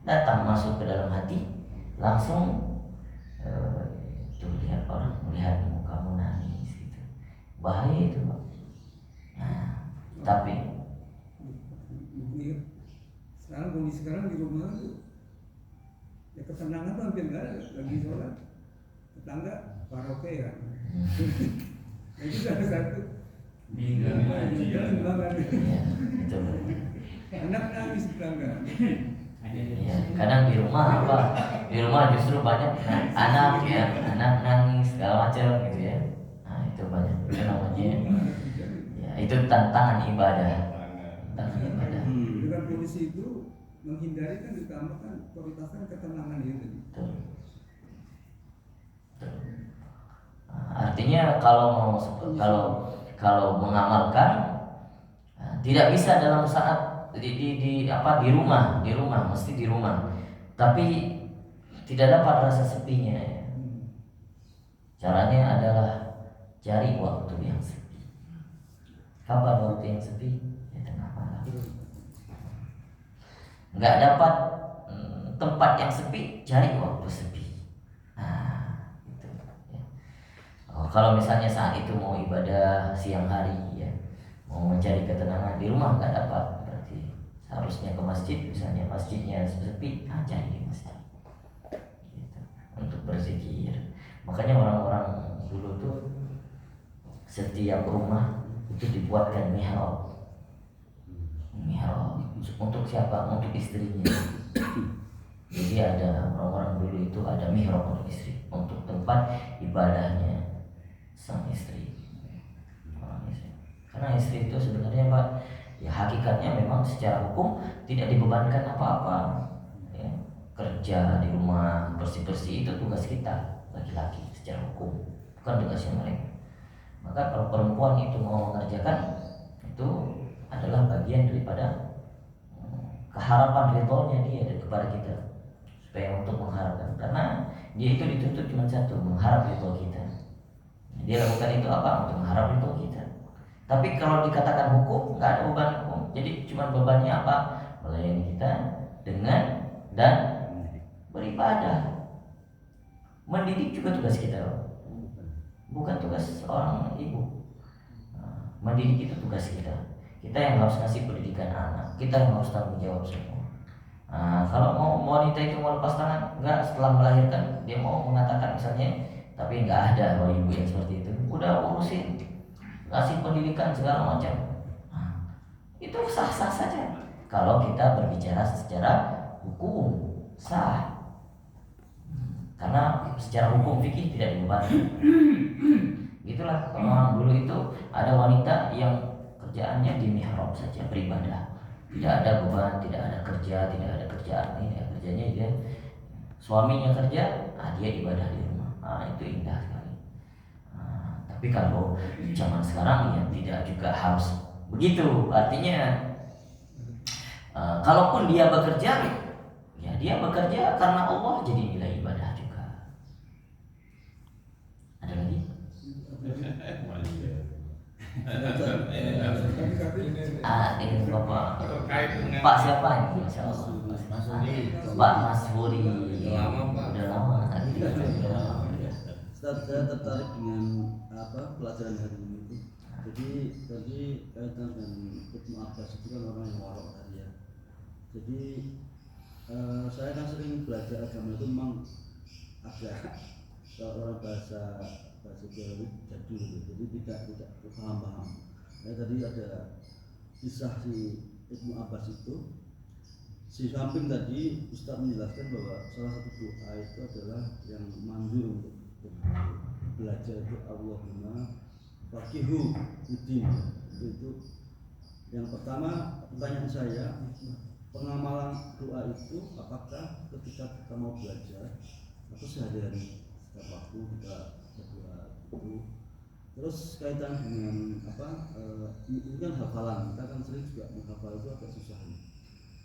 datang masuk ke dalam hati, langsung itu lihat orang, melihat kamu nangis gitu, bahaya itu. Nah, tapi sekarang kondisi sekarang di rumah tuh ya ketenangan tuh hampir nggak ada. Lagi sholat tetangga karaoke ya. Itu ada satu anak nangis tetangga. ya, kadang di rumah apa? Di rumah justru banyak anak nangis segala macam gitu ya. Nah itu banyak, itu namanya ya, itu tantangan ibadah. Dengan kondisi itu menghindari kan diutamakan prioritaskan ketenangan itu tadi. Betul. Artinya kalau mengamalkan tidak bisa dalam saat di rumah mesti di rumah, tapi tidak dapat rasa sepinya. Caranya adalah cari waktu yang sepi. Kapan waktu yang sepi? Ya tengah malam. Nggak dapat tempat yang sepi, cari waktu sepi. Nah, itu. Ya. Kalau misalnya saat itu mau ibadah siang hari, ya, mau mencari ketenangan di rumah nggak dapat, berarti harusnya ke masjid. Misalnya masjidnya sepi, cari di masjid. Gitu. Untuk berzikir. Makanya orang-orang dulu tuh setiap rumah itu dibuatkan mihrab. Untuk siapa? Untuk istrinya. Jadi ada orang-orang dulu itu ada mihrab untuk istri, untuk tempat ibadahnya sang istri. Karena istri itu sebenarnya Pak, ya hakikatnya memang secara hukum tidak dibebankan apa-apa. Ya, kerja di rumah, bersih-bersih itu tugas kita laki-laki secara hukum, bukan tugasnya mereka. Maka kalau perempuan itu mau mengerjakan, itu adalah bagian daripada keharapan ridhonya dia kepada kita, supaya untuk mengharapkan, karena dia itu dituntut cuma satu, mengharap ridho kita. Dia lakukan itu apa? Untuk mengharap ridho kita. Tapi kalau dikatakan hukum, nggak ada beban hukum. Jadi cuma bebannya apa? Melayani kita dengan dan beribadah. Mendidik juga tugas kita, bukan tugas orang ibu. Mendidik itu tugas kita. Kita yang harus ngasih pendidikan anak, kita yang harus tanggung jawab semua. Kalau mau wanita itu mau lepas tangan, enggak, setelah melahirkan dia mau mengatakan misalnya, tapi enggak ada ibu yang seperti itu. Udah urusin, ngasih pendidikan segala macam. Itu sah-sah saja. Kalau kita berbicara secara hukum sah, karena secara hukum fikih tidak dibebani. Gitulah orang dulu itu ada wanita yang kerjaannya di mihrab saja, beribadah, tidak ada beban, tidak ada kerja, tidak ada kerjaan ini, kerjanya dia suaminya kerja, dia ibadah di rumah. Itu indah sekali. Tapi kalau zaman sekarang ya tidak juga harus begitu. Artinya kalaupun dia bekerja, ya dia bekerja karena Allah, jadi nilai ibadah juga. Ada lagi? Ini Bapak Pak siapa ini? Masya Allah. Pak Masuri. Udah lama. Ustaz, saya tertarik dengan pelajaran hari ini itu. Jadi tadi kaitan dengan Ibnu Abbas itu kan orang yang warok tadi ya. Jadi saya kan sering belajar agama itu memang agak orang bahasa Jawa jadul gitu. Jadi tidak paham. Ya, tadi ada kisah si Ibnu Abbas itu. Si samping tadi Ustaz menjelaskan bahwa salah satu doa itu adalah yang manjur untuk belajar itu Allahumma faqihu fiddin. Itu Yang pertama, pertanyaan saya, pengamalan doa itu apakah ketika kita mau belajar atau sehari-hari setiap waktu kita berdoa itu? Terus kaitan dengan ini kan hafalan, kita kan sering juga menghafal itu agak susah.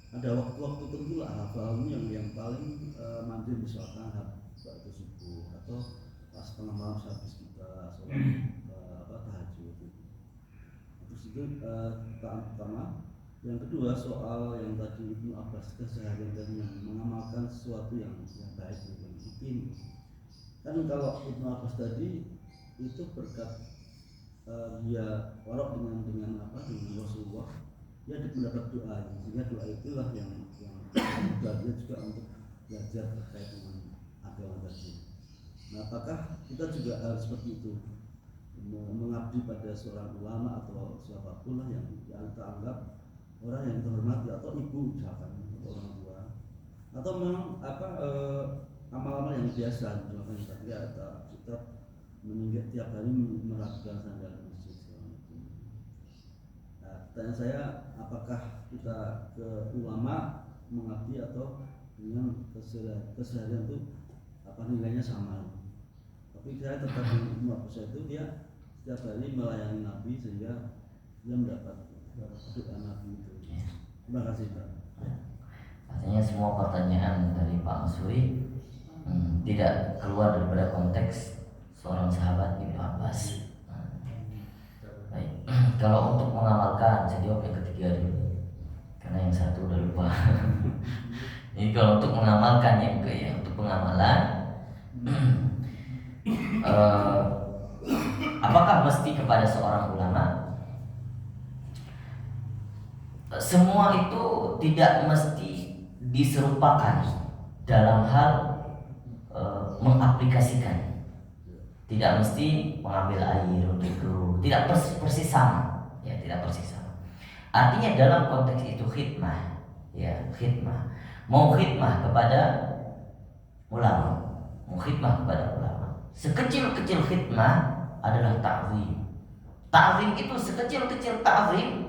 Ada waktu-waktu tertentu lah hafalan yang paling manjur, misalkan waktu subuh atau pas tengah malam habis kita sholat tahajud. Terus itu pertanyaan pertama. Yang kedua, soal yang tadi Ibnu Abbas keseharian tadi yang mengamalkan sesuatu yang baik, yang mungkin kan kalau Ibnu Abbas tadi itu berkat dia warok dengan Rasulullah, dia mendapat doa, sehingga doa itulah yang membuat dia juga untuk belajar terkait dengan agama tadi. Nah, apakah kita juga harus seperti itu, mengabdi pada seorang ulama atau siapapun lah yang kita anggap orang yang terhormati, atau ibu misalkan, atau orang tua, atau memang amal-amal yang biasa, misalkan kita meninggal tiap hari merapikan sandal masjid segala macam. Nah, pertanyaan saya, apakah kita ke ulama mengabdi atau dengan keseharian itu nilainya sama? Tapi saya tetap di Ibnu Abbas itu dia setiap hari melayani Nabi sehingga dia mendapat doa Nabi itu. Terima kasih Pak. Artinya semua pertanyaan dari Pak Masuri tidak keluar daripada konteks seorang sahabat Ibnu Abbas. Baik, kalau untuk mengamalkan, saya jawab yang ketiga dulu, karena yang satu udah lupa. Jadi kalau untuk mengamalkan untuk pengamalan, apakah mesti kepada seorang ulama? Semua itu tidak mesti diserupakan dalam hal mengaplikasikan. Tidak mesti mengambil air untuk guru, tidak persis sama, ya, tidak persis sama. Artinya dalam konteks itu khidmah, ya, khidmah. Mau khidmah kepada ulama, mau khidmah kepada ulama. Sekecil-kecil khidmah adalah ta'zim. Ta'zim itu sekecil-kecil ta'zim,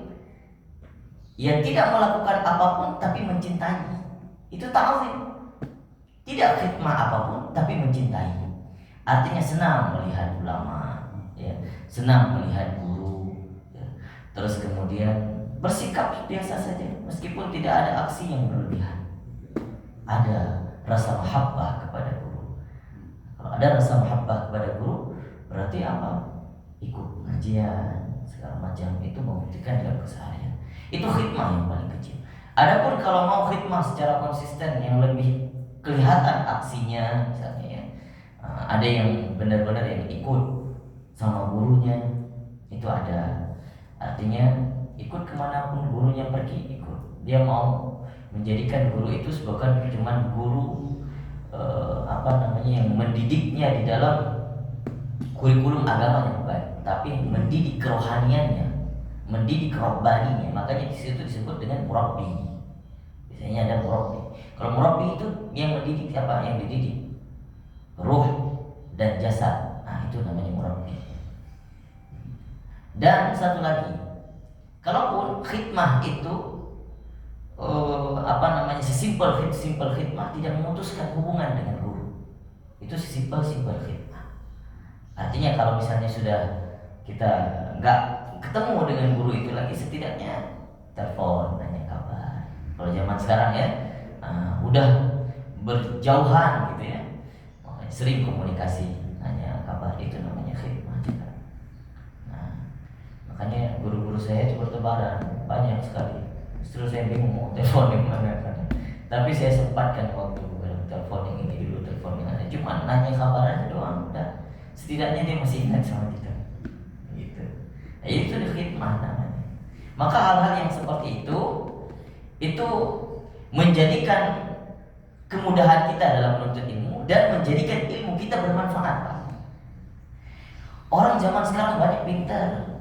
ya, tidak melakukan apapun tapi mencintai. Itu ta'zim. Tidak khidmah apapun tapi mencintai. Artinya senang melihat ulama, ya, senang melihat guru, ya. Terus kemudian bersikap biasa saja, meskipun tidak ada aksi yang berlebihan. Ada rasa mahabbah kepada guru. Kalau ada rasa mahabbah kepada guru, berarti apa? Ikut pengajian segala macam, itu membuktikan dalam keseharian. Itu khidmah yang paling kecil. Adapun kalau mau khidmah secara konsisten yang lebih kelihatan aksinya, misalnya, ya, ada yang benar-benar yang ikut sama gurunya, itu ada. Artinya ikut kemanapun gurunya pergi, ikut. Dia mau menjadikan guru itu bukan cuma guru yang mendidiknya di dalam kurikulum agamanya, bukan, tapi mendidik kerohaniannya, mendidik robbaninya. Makanya di situ disebut dengan murabbi. Biasanya ada murabbi. Kalau murabbi itu yang mendidik siapa? Yang dididik ruh dan jasad. Nah, itu namanya murabbi. Dan satu lagi, kalaupun khidmah itu sesimpel khidmah tidak memutuskan hubungan dengan guru, itu sesimpel khidmah. Artinya kalau misalnya sudah kita nggak ketemu dengan guru itu lagi, setidaknya telepon, nanya kabar. Kalau zaman sekarang, ya, udah berjauhan gitu, ya, sering komunikasi, nanya kabar, itu namanya khidmah juga. Nah, makanya guru-guru saya itu bertebaran banyak sekali. Justru saya bingung mau telepon yang mana kan. Tapi saya sempatkan waktu telepon yang ini dulu, telepon yang ada. Cuma nanya kabar aja doang, udah. Setidaknya dia masih ingat sama kita. Gitu. Nah, itu khidmah namanya. Maka hal-hal yang seperti itu menjadikan kemudahan kita dalam menuntut ilmu dan menjadikan ilmu kita bermanfaat. Orang zaman sekarang banyak pintar,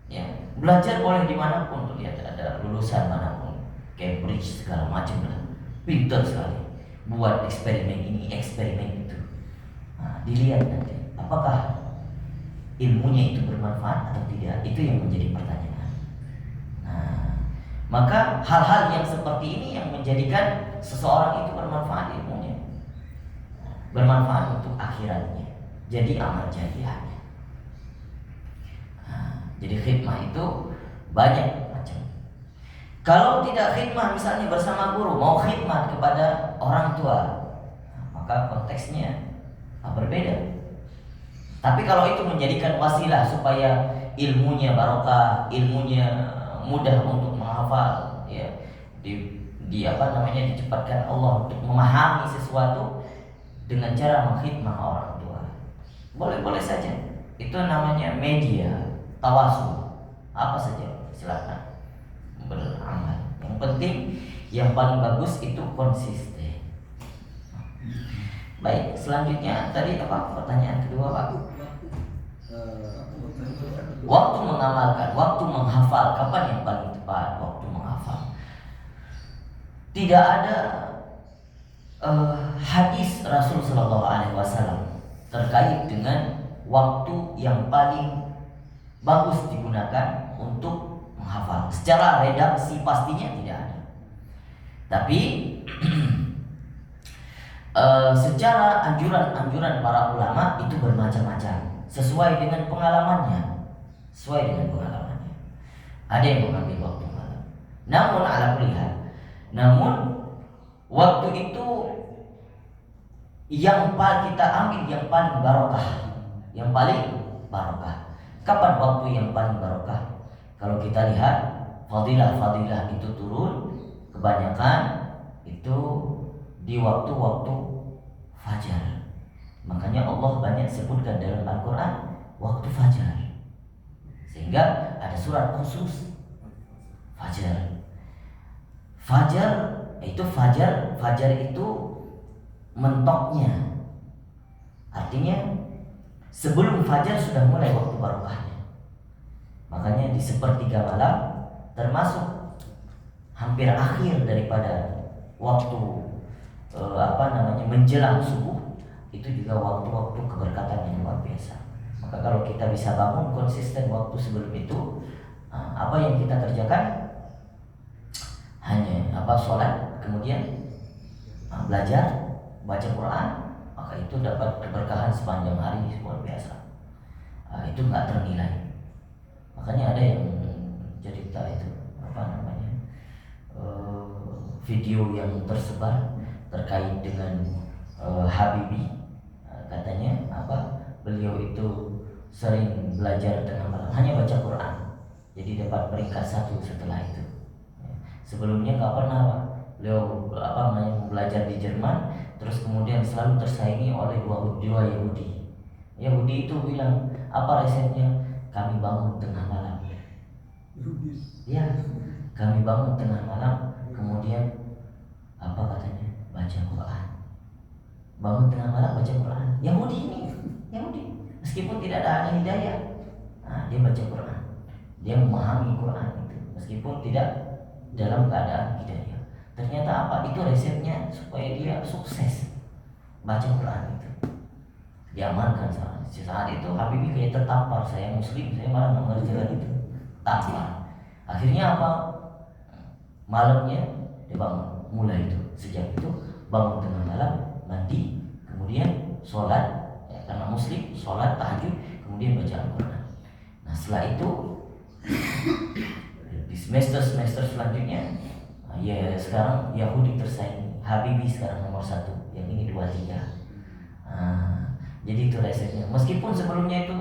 ya, belajar boleh dimanapun. Tuh, lihat ada lulusan manapun, Cambridge segala macam lah, pintar sekali, buat eksperimen ini, eksperimen itu. Nah, dilihat nanti apakah ilmunya itu bermanfaat atau tidak, itu yang menjadi pertanyaan. Nah, maka hal-hal yang seperti ini yang menjadikan seseorang itu bermanfaat ilmunya, bermanfaat untuk akhiratnya, jadi amal jariahnya. Nah, jadi khidmah itu banyak macam. Kalau tidak khidmah misalnya bersama guru, mau khidmat kepada orang tua, maka konteksnya berbeda. Tapi kalau itu menjadikan wasilah supaya ilmunya barokah, ilmunya mudah untuk menghafal, ya, dicepatkan Allah untuk memahami sesuatu dengan cara mengkhidmah orang tua, boleh saja. Itu namanya media tawasul, apa saja silakan beramal. Yang penting, yang paling bagus itu konsisten. Baik, selanjutnya tadi apa pertanyaan kedua Pak? Waktu mengamalkan, waktu menghafal, kapan yang paling tepat waktu menghafal? Tidak ada hadis Rasul Shallallahu Alaihi Wasallam terkait dengan waktu yang paling bagus digunakan untuk menghafal. Secara redaksi pastinya tidak ada. Tapi secara anjuran-anjuran para ulama itu bermacam-macam, sesuai dengan pengalamannya. Ada yang mengambil waktu malam. Namun ala kulli hal, waktu itu yang kita ambil yang paling barokah. Kapan waktu yang paling barokah? Kalau kita lihat fadilah itu turun, kebanyakan itu di waktu-waktu fajar. Makanya Allah banyak sebutkan dalam Al-Quran waktu fajar, sehingga ada surat khusus fajar. Fajar itu mentoknya, artinya sebelum fajar sudah mulai waktu barokahnya. Makanya di sepertiga malam, termasuk hampir akhir daripada waktu menjelang subuh, itu juga waktu-waktu keberkatan yang luar biasa. Maka kalau kita bisa bangun konsisten waktu sebelum itu, apa yang kita kerjakan hanya sholat, kemudian belajar, baca Quran, maka itu dapat keberkahan sepanjang hari luar biasa. Itu nggak ternilai. Makanya ada yang cerita itu video yang tersebar terkait dengan Habibie, katanya beliau itu sering belajar tengah malam, hanya baca Quran, jadi dapat peringkat 1 setelah itu. Sebelumnya nggak pernah beliau belajar di Jerman, terus kemudian selalu tersaingi oleh dua Yahudi. Yahudi itu bilang, apa resepnya? Kami bangun tengah malam. Ya, kami bangun tengah malam, kemudian katanya? Baca Quran. Bangun tengah malam baca Quran. Yahudi, meskipun tidak ada hidayah, dia baca Quran, dia memahami Quran itu, meskipun tidak dalam keadaan hidayah. Ternyata itu resepnya supaya dia sukses baca Quran itu. Diamalkan saat itu Habibie kayak tertampar, saya muslim, saya malah mengerjakan itu, tampar. Akhirnya malamnya dia bangun, mulai itu, sejak itu bangun tengah malam, mandi, kemudian sholat, karena muslim, sholat tahajud, kemudian baca Al-Quran. Nah setelah itu di semester selanjutnya, sekarang Yahudi tersaing, Habibie sekarang nomor 1, yang ini 2, 3. Jadi itu resepnya. Meskipun sebelumnya itu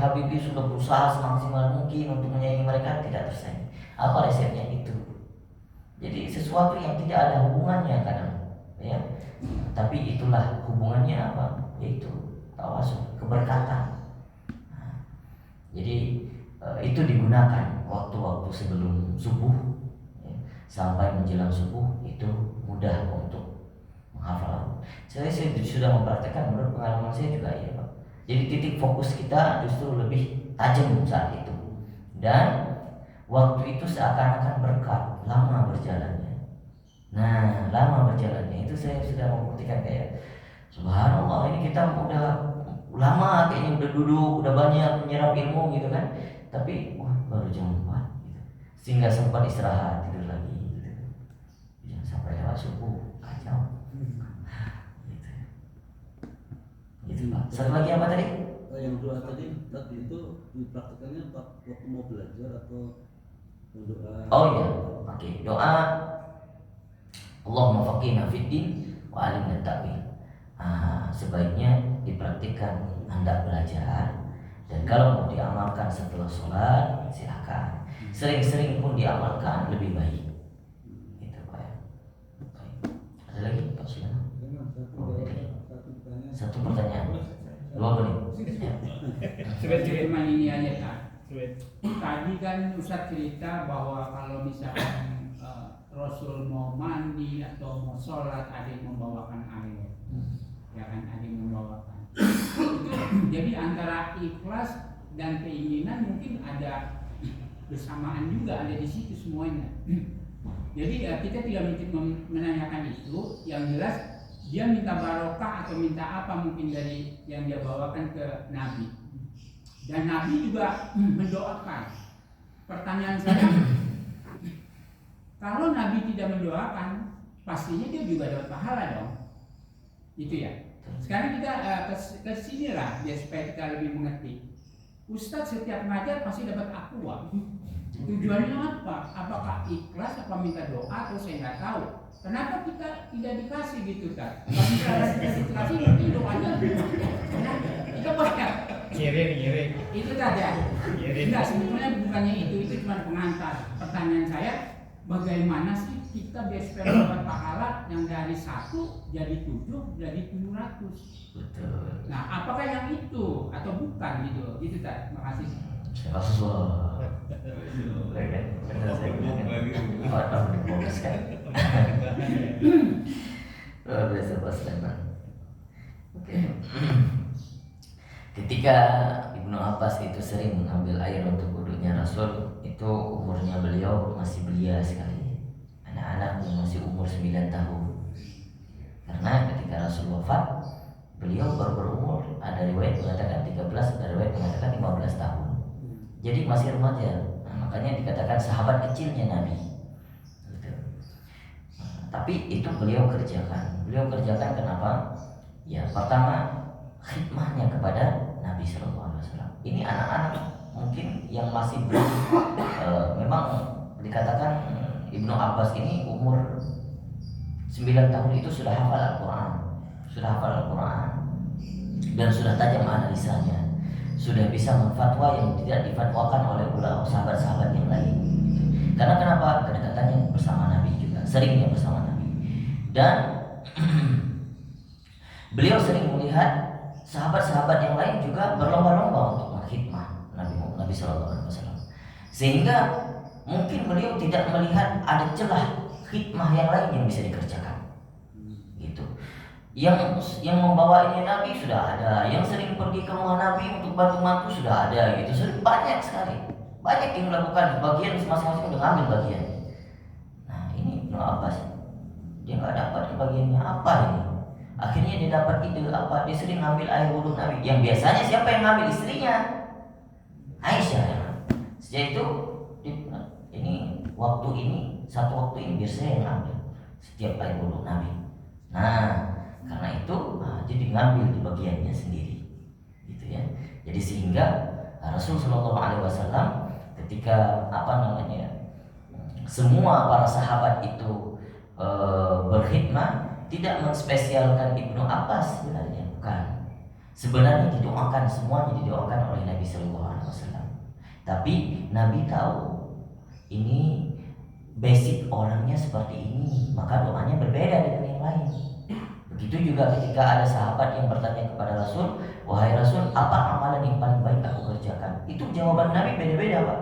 Habibie sudah berusaha semaksimal mungkin untuk menyaingi mereka, tidak tersaing. Apa resepnya itu? Jadi sesuatu yang tidak ada hubungannya kadang, ya. Tapi itulah hubungannya yaitu tawasul, keberkatan. Jadi itu digunakan waktu-waktu sebelum subuh, ya, sampai menjelang subuh, itu mudah untuk menghafal. Saya sudah mempraktekkan, menurut pengalaman saya juga ya Pak. Jadi titik fokus kita justru lebih tajam saat itu, dan waktu itu seakan-akan berkat, lama berjalannya. Nah, lama berjalannya itu saya sudah membuktikan kayak subhanallah, ini kita udah lama kayaknya udah duduk, udah banyak menyerap ilmu gitu kan. Tapi baru jam 4 gitu. sehingga sempat istirahat tidur lagi gitu. Jangan sampai lewat subuh kacau gitu Pak. Satu lagi apa tadi? Yang doa tadi itu dipraktikannya waktu mau belajar atau berdoa? Oh iya, oke. Doa Allahumma faqihna fiddin wa alimna ta'wil. Sebaiknya dipraktikkan hendak belajar, dan kalau mau diamalkan setelah sholat silakan. Sering-sering pun diamalkan lebih baik. Gitu Pak ya. Baik. Ada lagi Pak Sulaiman? Satu pertanyaan. 2 menit. Ya. Cuma ini aja Kak. Tadi kan Ustaz cerita bahwa kalau misalkan Rasul mau mandi atau mau sholat ada yang membawakan air, ya kan, ada yang membawakan. Jadi antara ikhlas dan keinginan mungkin ada bersamaan juga, ada di situ semuanya. Jadi kita tidak menanyakan itu, yang jelas dia minta barokah atau minta apa mungkin dari yang dia bawakan ke Nabi. Dan Nabi juga mendoakan. Pertanyaan saya, kalau Nabi tidak mendoakan, pastinya dia juga dapat pahala dong. Itu ya. Sekarang kita ke sini lah, biar supaya kita lebih mengerti. Ustadz setiap ngajar pasti dapat aqua. Tujuannya apa? Apakah ikhlas, apa minta doa, atau saya nggak tahu. Kenapa kita tidak dikasih gitu kan? Kalau misalnya kita dikasih, mungkin doanya kita banyak. Ngiring. Itu saja. Enggak, sebetulnya bukannya itu cuma pengantar. Pertanyaan saya, bagaimana sih kita biasa dapat pahala yang dari 1 jadi 7 jadi 700? Betul. Nah, apakah yang itu atau bukan gitu? Itu tak. Makasih. Rasulullah. Benar saya gunakan. Fatah difokuskan. Luar biasa Pak Sulaiman. Oke. Ketika Ibnu Abbas itu sering mengambil air untuk wudunya Rasul, itu umurnya beliau masih belia sekali. Anak-anaknya masih umur 9 tahun. Karena ketika Rasul wafat, beliau baru berumur, ada riwayat mengatakan 13, ada riwayat mengatakan 15 tahun. Jadi masih remaja. Nah, makanya dikatakan sahabat kecilnya Nabi. Gitu. Tapi itu beliau kerjakan. Beliau kerjakan kenapa? Ya, pertama khidmahnya kepada Nabi Sallallahu Alaihi Wasallam. Ini anak-anak mungkin yang masih belum, memang dikatakan Ibnu Abbas ini umur 9 tahun itu sudah hafal Al-Quran, dan sudah tajam analisanya, sudah bisa memfatwa yang tidak difatwakan oleh ulama sahabat-sahabat yang lain. Karena kenapa? Kedekatannya bersama Nabi juga, seringnya bersama Nabi, dan beliau sering melihat sahabat-sahabat yang lain juga berlomba-lomba untuk mengkhidmah Nabi Sallallahu Alaihi Wasallam, sehingga mungkin beliau tidak melihat ada celah khidmah yang lain yang bisa dikerjakan. Gitu. Yang membawa ini Nabi sudah ada, yang sering pergi ke rumah Nabi untuk bantu-bantu sudah ada, gitu. Sudah banyak sekali, banyak yang melakukan bagian masing-masing udah ngambil bagian. Nah ini Ibnu Abbas, dia nggak dapat bagiannya apa ini. Akhirnya dia dapat ide apa? Dia sering ngambil air wudhu Nabi. Yang biasanya siapa yang ngambil? Istrinya, Aisyah. Sejak itu ini satu waktu ini biar saya yang ngambil setiap air wudhu Nabi. Nah karena itu jadi ngambil di bagiannya sendiri, gitu ya. Jadi sehingga Rasul Shallallahu Alaihi Wasallam ketika semua para sahabat itu berkhidmah, tidak menspesialkan Ibnu Abbas sebenarnya, bukan. Sebenarnya didoakan, semuanya didoakan oleh Nabi Sallallahu Alaihi Wasallam. Tapi Nabi tahu ini basic orangnya seperti ini, maka doanya berbeda dengan yang lain. Begitu juga ketika ada sahabat yang bertanya kepada Rasul, wahai Rasul, apa amalan yang paling baik aku kerjakan? Itu jawaban Nabi beda-beda Pak.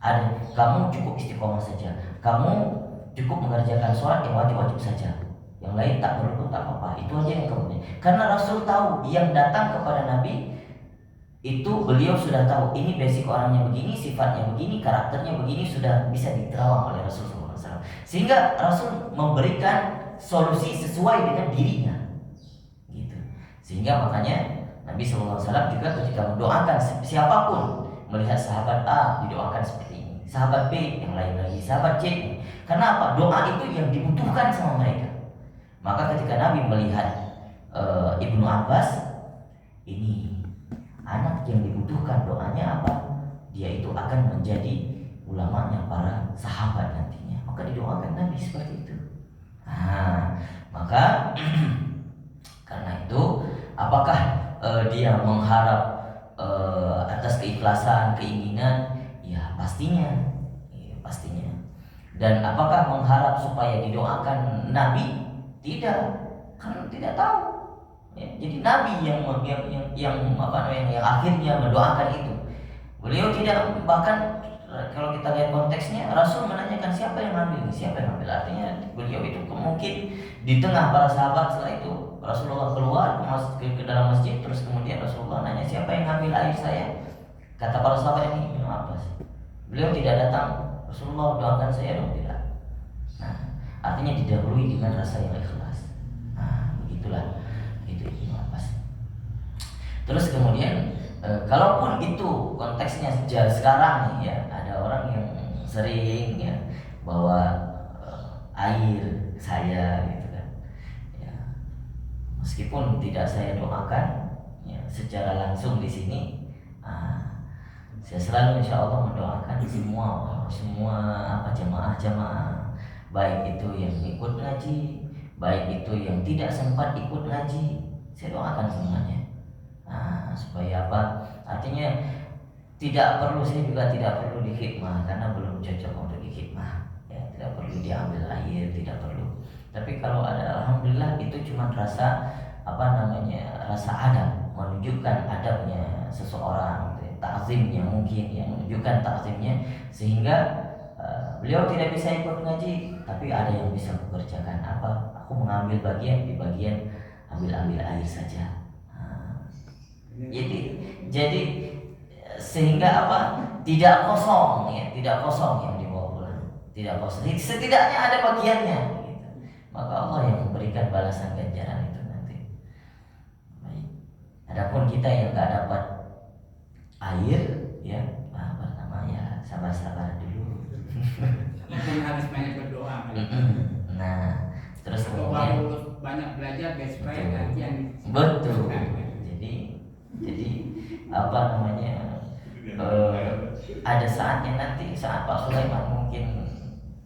Ada, kamu cukup istiqomah saja, kamu cukup mengerjakan sholat yang wajib-wajib saja, yang lain tak perlu tak apa-apa. Itu aja yang kemudian. Karena Rasul tahu yang datang kepada Nabi itu beliau sudah tahu ini basic orangnya begini, sifatnya begini, karakternya begini, sudah bisa diterawang oleh Rasul SAW. Sehingga Rasul memberikan solusi sesuai dengan dirinya, gitu. Sehingga makanya Nabi SAW juga ketika mendoakan siapapun melihat sahabat A didoakan seperti ini, sahabat B, yang lain lagi sahabat C. Karena apa? Doa itu yang dibutuhkan sama mereka. Maka ketika Nabi melihat Ibnu Abbas, ini anak yang dibutuhkan doanya apa? Dia itu akan menjadi ulamanya para sahabat nantinya. Maka didoakan Nabi seperti itu. Nah, maka karena itu, apakah dia mengharap atas keikhlasan, keinginan? Ya pastinya, ya, pastinya. Dan apakah mengharap supaya didoakan Nabi? Tidak, karena tidak tahu. Ya, jadi Nabi yang akhirnya mendoakan itu. Beliau tidak, bahkan kalau kita lihat konteksnya, Rasul menanyakan siapa yang ngambil, artinya beliau itu mungkin di tengah para sahabat. Setelah itu Rasulullah keluar ke dalam masjid, terus kemudian Rasulullah nanya siapa yang ngambil air saya. Kata para sahabat, ini Ibnu Abbas. Beliau tidak datang, Rasulullah doakan saya dong, tidak. Nah, artinya didahului dengan rasa yang ikhlas. Nah, begitulah itu Ibnu Abbas. Terus kemudian kalaupun itu konteksnya sekarang nih ya, ada orang yang sering ya bawa air saya gitu kan ya, meskipun tidak saya doakan ya secara langsung di sini, saya selalu insya Allah mendoakan semua jamaah baik itu yang ikut ngaji, baik itu yang tidak sempat ikut ngaji, saya doakan semuanya. Supaya apa? Artinya saya juga tidak perlu dikhidmah karena belum cocok untuk dikhidmah. Ya, tidak perlu diambil air, tidak perlu. Tapi kalau ada, alhamdulillah itu cuma rasa rasa adab, menunjukkan adabnya seseorang, ta'zimnya mungkin, yang menunjukkan ta'zimnya sehingga beliau tidak bisa ikut ngaji, tapi ada yang bisa mengerjakan apa? Aku mengambil bagian di bagian ambil air saja. Jadi sehingga apa? Tidak kosong yang dibawa pulang, tidak kosong. Setidaknya ada bagiannya. Gitu. Maka Allah yang memberikan balasan ganjaran itu nanti. Baik. Adapun kita yang nggak dapat air, ya pertama ya sabar dulu. Yang harus banyak berdoa. Nah, terus kemudian banyak belajar supaya kajian. Betul. Jadi ada saatnya nanti saat Pak Sulaiman mungkin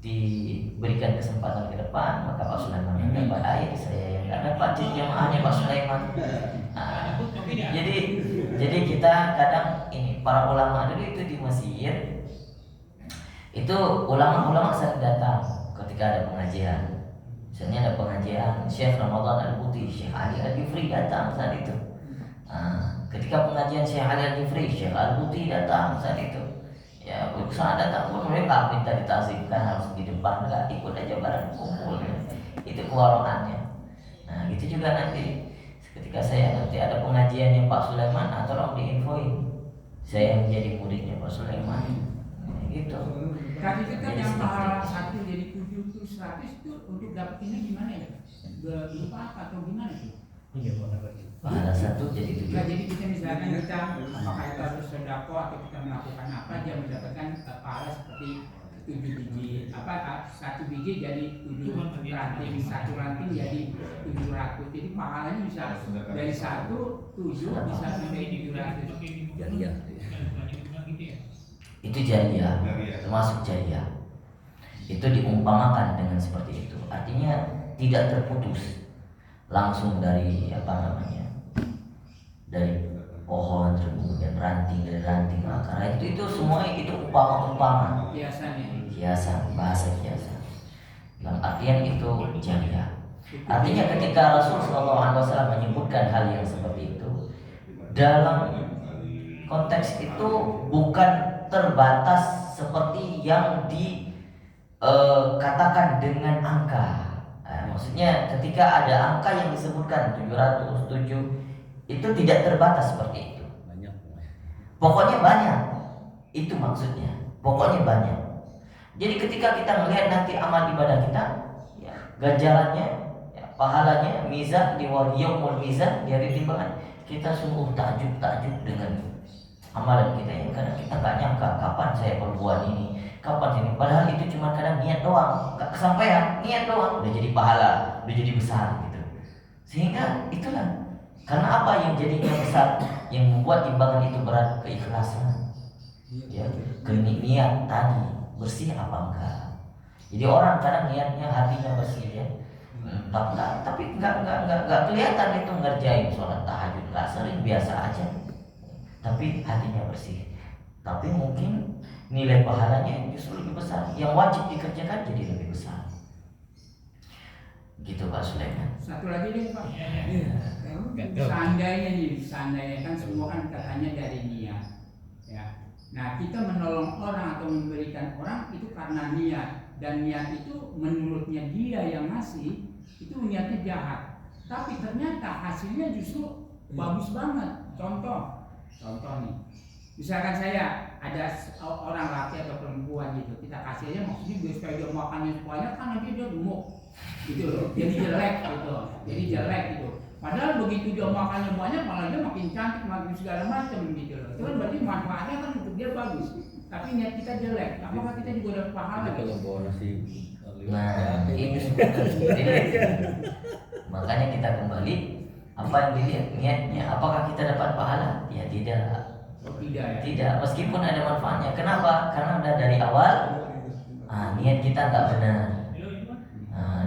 diberikan kesempatan ke depan, maka Pak Sulaiman yang dapat air, saya yang nggak dapat, jadi jamaahnya Pak Sulaiman. Jadi kita kadang ini para ulama dulu itu di Mesir itu ulama sering datang ketika ada pengajian. Misalnya ada pengajian Syekh Ramadan Al-Buti, Syekh Ali Al-Jufri datang saat itu. Ketika pengajian Syekh Ali Al-Jufri, Syekh Al-Buti datang saat itu. Ya, saat datang pun mereka minta ditazimkan harus di depan, enggak, ikut aja bareng kumpul. Itu kewaroannya. Nah, gitu juga nanti ketika saya nanti ada pengajian yang Pak Sulaiman, tolong diinfoin saya yang jadi muridnya Pak Sulaiman. Gitu. Tadi itu kan yang pahala 1 jadi 7 itu 100 itu untuk dapetinnya gimana ya? Berupa apa atau gimana sih? Iya, pahala 1 jadi 7. Nah, jadi kita misalkan kita apakah kita harus sedekah atau kita melakukan apa, dia mendapatkan pahala seperti 7 biji 1 biji jadi 7 ranting, 1 ranting jadi 700. Jadi pahalanya bisa dari 1 7 bisa sampai 700. Iya. Itu jariyah, termasuk jariyah. Itu diumpamakan dengan seperti itu. Artinya tidak terputus langsung dari dari pohon, kemudian ranting, dari ranting akar itu semua itu umpama kiasan, bahasa kiasan. Dalam artian itu jariyah. Artinya ketika Rasul SAW menyebutkan hal yang seperti itu, dalam konteks itu bukan terbatas seperti yang dikatakan dengan angka. Maksudnya ketika ada angka yang disebutkan 707 itu tidak terbatas seperti itu. Banyak. Pokoknya banyak. Itu maksudnya. Pokoknya banyak. Jadi ketika kita melihat nanti amal ibadah kita, ya, ganjarannya, ya, pahalanya, mizan di yaumul mizan, di hari timbangan, kita sungguh takjub dengan amalan kita ini kadang kita nggak nyangka kapan saya perbuat ini, kapan ini, padahal itu cuma kadang niat doang, nggak kesampaian, niat doang udah jadi pahala, udah jadi besar gitu. Sehingga itulah karena apa yang jadinya besar, yang membuat timbangan itu berat, keikhlasan, ya, niat tadi bersih apa enggak. Jadi orang kadang niatnya hatinya bersih ya, tapi nggak kelihatan itu ngerjain sholat tahajud, nggak sering, biasa aja, tapi hatinya bersih. Tapi mungkin nilai pahalanya justru lebih besar, yang wajib dikerjakan jadi lebih besar. Gitu Pak Sulaiman. Satu lagi deh Pak. Iya. Seandainya kan semua kan katanya dari niat. Ya. Nah kita menolong orang atau memberikan orang itu karena niat, dan niat itu menurutnya dia yang ngasih itu niatnya jahat. Tapi ternyata hasilnya justru bagus banget. Contoh nih. Misalkan saya ada orang laki atau perempuan gitu, kita kasih aja maksudnya biar supaya dia makannya banyak, kan nanti dia gemuk gitu loh, jadi jelek gitu. Padahal begitu dia makannya banyak, malah dia makin cantik, makin segala macam gitu loh. Itu kan berarti manfaatnya kan untuk dia bagus. Tapi niat kita jelek, apakah kita juga dapat pahala? Kalau bawa nasi Nah ini makanya kita kembali, apa yang dilihat niatnya, apakah kita dapat pahala? Ya tidak. Tidak, meskipun ada manfaatnya. Kenapa? Karena udah dari awal niat kita nggak benar,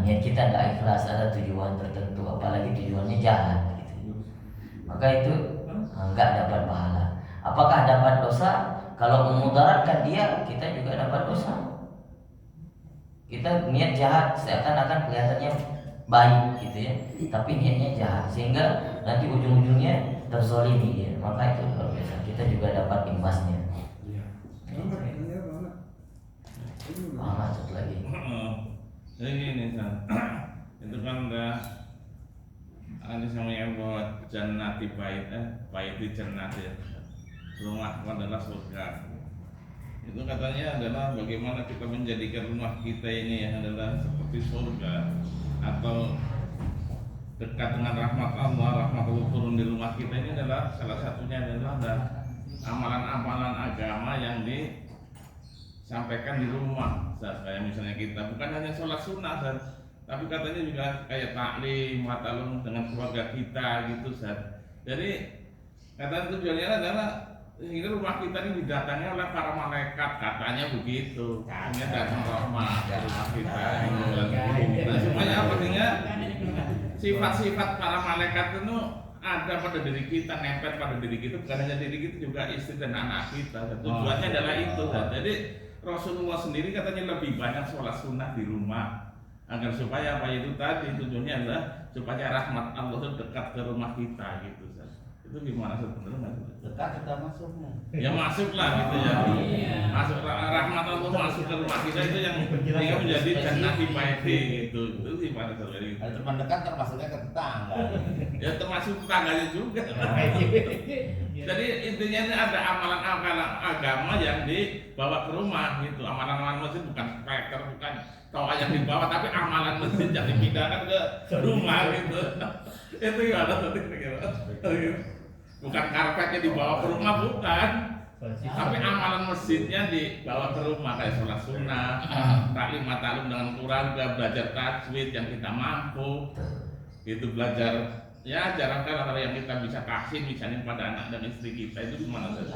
niat kita nggak ikhlas, ada tujuan tertentu, apalagi tujuannya jahat gitu. Maka itu nggak dapat pahala. Apakah dapat dosa? Kalau memudaratkan dia, kita juga dapat dosa. Kita niat jahat, seakan-akan kelihatannya baik gitu ya, tapi niatnya jahat, sehingga nanti ujung-ujungnya terzolimi ya. Maka itu luar biasa, kita juga dapat imbasnya. Muhammad satu lagi. Jadi gini San, itu kan udah ada sama yang buat jannati bait di jannati, rumah adalah surga. Itu katanya adalah bagaimana kita menjadikan rumah kita ini adalah seperti surga, atau dekat dengan rahmat Allah turun di rumah kita. Ini adalah salah satunya adalah amalan-amalan agama yang disampaikan di rumah. Kayak misalnya kita bukan hanya sholat sunnah, tapi katanya juga kayak taklim, matalum dengan keluarga kita gitu. Jadi katanya tujuannya adalah ini rumah kita ini didatangi oleh para malaikat, katanya begitu. Ini datang rahmat ke rumah kita. Nah, supaya apa sehingga sifat-sifat para malaikat itu ada pada diri kita, nempel pada diri kita, bukan hanya diri kita, juga istri dan anak kita. Tujuannya adalah itu. Jadi Rasulullah sendiri katanya lebih banyak sholat sunnah di rumah, agar supaya apa itu tadi, tujuannya adalah supaya rahmat Allah itu dekat ke rumah kita gitu. Itu gimana sebenarnya? Dekat kita masuknya. Ya masuklah gitu ya. Masuk rahmat Allah masuk ke rumah kita, itu yang menjadi jannati baiti gitu. Itu gimana sebenarnya? Kalau teman dekat termasuknya ke tetangga. Ya termasuk tetangganya juga. Jadi intinya ini ada amalan-amalan agama yang dibawa ke rumah gitu. Amalan-amalan masjid bukan speaker, bukan toa yang dibawa, tapi amalan masjid yang dipindahkan ke rumah gitu. Itu gimana tadi? Bukan karpetnya dibawa ke rumah, bukan. Tapi amalan masjidnya dibawa ke rumah, kayak sholat sunnah, taklim matalum dengan keluarga, belajar tajwid yang kita mampu, itu belajar. Ya jarangkan antara yang kita bisa kasih misalnya pada anak dan istri kita, itu gimana saja.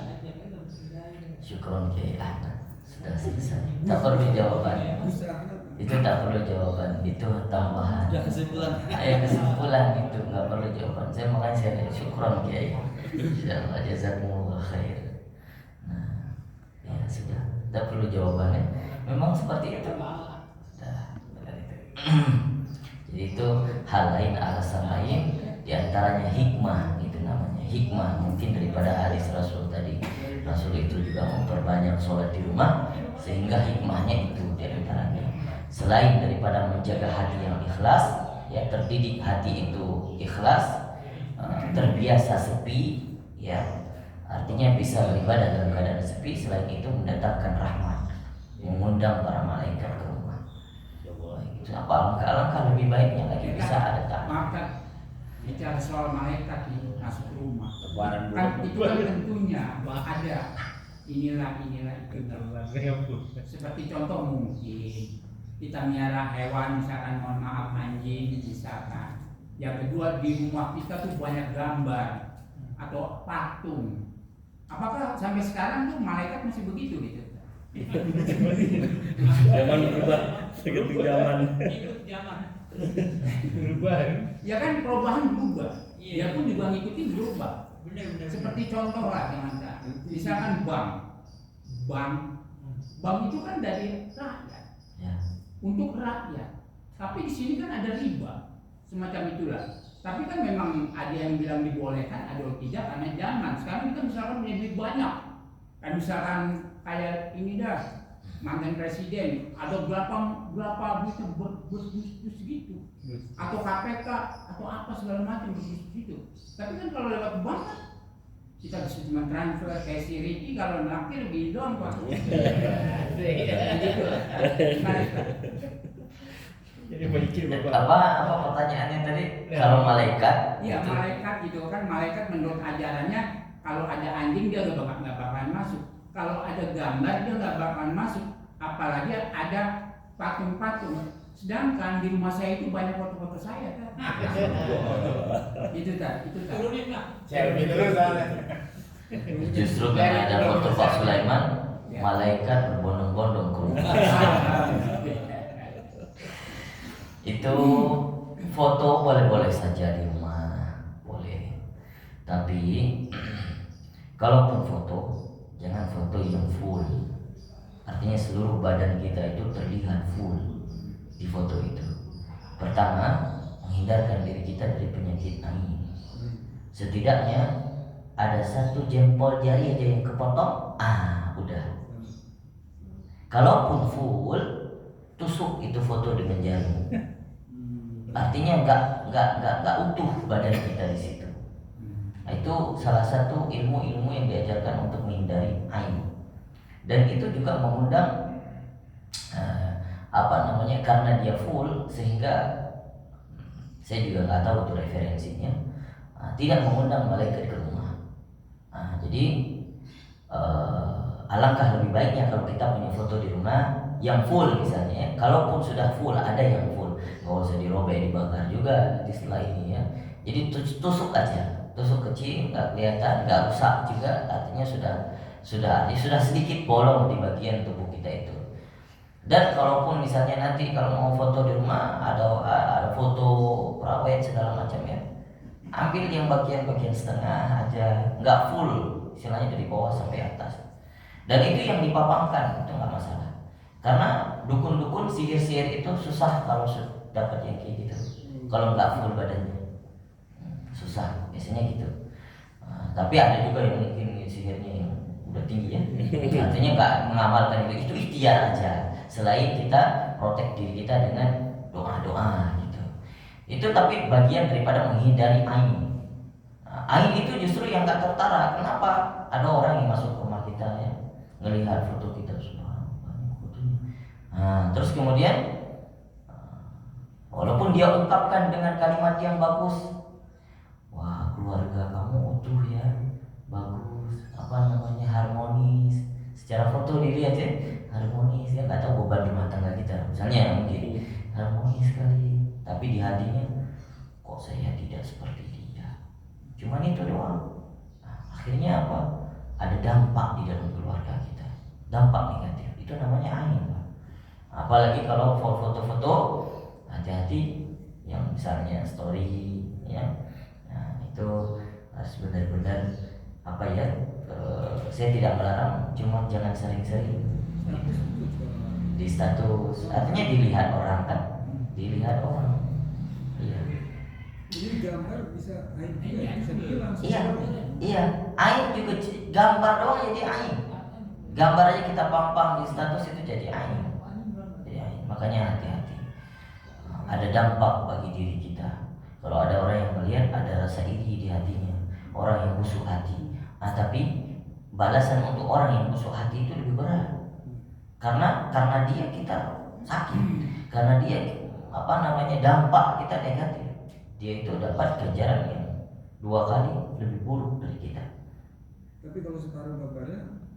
Syukron Kiai Ahmad, sudah selesai. Tak perlu jawaban. Itu tak perlu jawaban, itu tambahan. Kesimpulan. Kesimpulan itu nggak perlu jawaban. Makanya saya syukron Kiai. Insyaallah jazakumullah khair. Nah, ya sudah, tak perlu jawabannya. Memang seperti itu. Sudah, jadi itu hal lain, alasan lain. Di antaranya hikmah, itu namanya hikmah, mungkin daripada hadis Rasul tadi. Rasul itu juga memperbanyak sholat di rumah, sehingga hikmahnya itu di antaranya. Selain daripada menjaga hati yang ikhlas, ya terdidik hati itu ikhlas, terbiasa sepi, ya artinya bisa beribadah dalam keadaan sepi. Selain itu mendatangkan rahmat, mengundang para malaikat ke rumah. Itu apa alangkah lebih baiknya lagi bisa ada tak? Maafkan, bicara bicara soal malaikat itu masuk rumah. Lebaran Kan dulu. itu kan tentunya ada inilah itu. Seperti contoh mungkin kita miara hewan, misalkan mohon maaf anjing misalkan. Yang kedua di rumah kita tuh banyak gambar atau patung. Apakah sampai sekarang tuh malaikat masih begitu gitu? Zaman berubah, segitu zaman. Ikut zaman. Berubah. Ya kan perubahan berubah. Dia pun juga ngikutin berubah. Benar. Seperti contoh lah teman-teman. Misalkan bank itu kan dari rakyat. Ya. Untuk rakyat. Tapi di sini kan ada riba. Semacam itulah. Tapi kan memang ada yang bilang dibolehkan, ada yang tidak karena zaman. Sekarang kita misalkan punya duit banyak. Kan misalkan kayak ini dah mantan presiden ada berapa duitnya bus gitu, atau KPK atau apa segala macam bus gitu. Tapi kan kalau lewat bank kan kita bisa cuma transfer kayak si Ricky, kalau nakir lebih doang pak. Gitu. Jadi mikir Apa pertanyaannya tadi? Kalau malaikat? Iya malaikat gitu kan, malaikat menurut ajarannya kalau ada anjing dia nggak bakalan masuk. Kalau ada gambar dia nggak bakalan masuk, apalagi ada patung-patung. Sedangkan di rumah saya itu banyak foto-foto saya kan. Itu tak. turunin lah. Selfie terus soalnya. Justru karena ada foto Pak Sulaiman, Ya. malaikat berbondong-bondong ke rumah. Itu foto boleh-boleh saja di rumah, boleh. Tapi kalaupun foto, jangan foto yang full. Artinya seluruh badan kita itu terlihat full di foto itu. Pertama, menghindarkan diri kita dari penyakit ain. Setidaknya ada 1 jempol jari aja yang kepotong, udah. Kalaupun full, tusuk itu foto dengan jari. Artinya nggak utuh badan kita di situ. Nah, itu salah satu ilmu-ilmu yang diajarkan untuk menghindari ain. Dan itu juga mengundang karena dia full sehingga saya juga nggak tahu itu referensinya, tidak mengundang malaikat ke rumah. Jadi alangkah lebih baiknya kalau kita punya foto di rumah yang full misalnya ya. Kalaupun sudah full, ada yang full, nggak usah dirobek, dibakar juga nanti setelah ini ya. Jadi tusuk aja, tusuk kecil, nggak kelihatan, nggak rusak juga. Artinya sudah sedikit bolong di bagian tubuh kita itu. Dan kalaupun misalnya nanti kalau mau foto di rumah ada foto perawat segala macam ya, ambil yang bagian setengah aja, nggak full, istilahnya dari bawah sampai atas. Dan itu yang dipapangkan, itu nggak masalah. Karena dukun-dukun sihir-sihir itu susah kalau dapat yang kayak gitu. Kalau nggak full badannya, susah, biasanya gitu. Tapi ada juga yang mungkin sihirnya yang udah tinggi ya. Artinya nggak mengamalkan itu ikhtiar aja. Selain kita protek diri kita dengan doa-doa gitu. Itu tapi bagian daripada menghindari ain. Ain itu justru yang nggak tertara. Kenapa? Ada orang yang masuk ke rumah kita ya, ngelihat foto kita banyak fotonya. Terus kemudian walaupun dia ungkapkan dengan kalimat yang bagus, wah keluarga kamu utuh ya, bagus, harmonis. Secara foto dilihat ya, harmonis ya, nggak tahu beban rumah tangga kita, misalnya mungkin harmonis sekali, tapi di hatinya kok saya tidak seperti dia. Cuman itu doang. Akhirnya apa? Ada dampak di dalam keluarga kita, dampak negatif. Itu namanya ain. Apalagi kalau foto-foto, hati-hati yang misalnya story ya. Nah, itu harus benar-benar saya tidak melarang, cuma jangan sering-sering di status. Artinya dilihat orang kan, dilihat orang. Iya. Ini gambar bisa ain juga, bisa dibilang. Iya. Ain juga gambar doang jadi ain. Gambar aja kita pampang di status itu jadi ain. Makanya hati-hati. Ada dampak bagi diri kita. Kalau ada orang yang melihat, ada rasa iri di hatinya, orang yang busuk hati. Tapi balasan untuk orang yang busuk hati itu lebih berat. Karena kita sakit, karena dia dampak kita negatif. dia itu dapat ganjaran yang 2 kali lebih buruk dari kita. Tapi kalau separuh gambarnya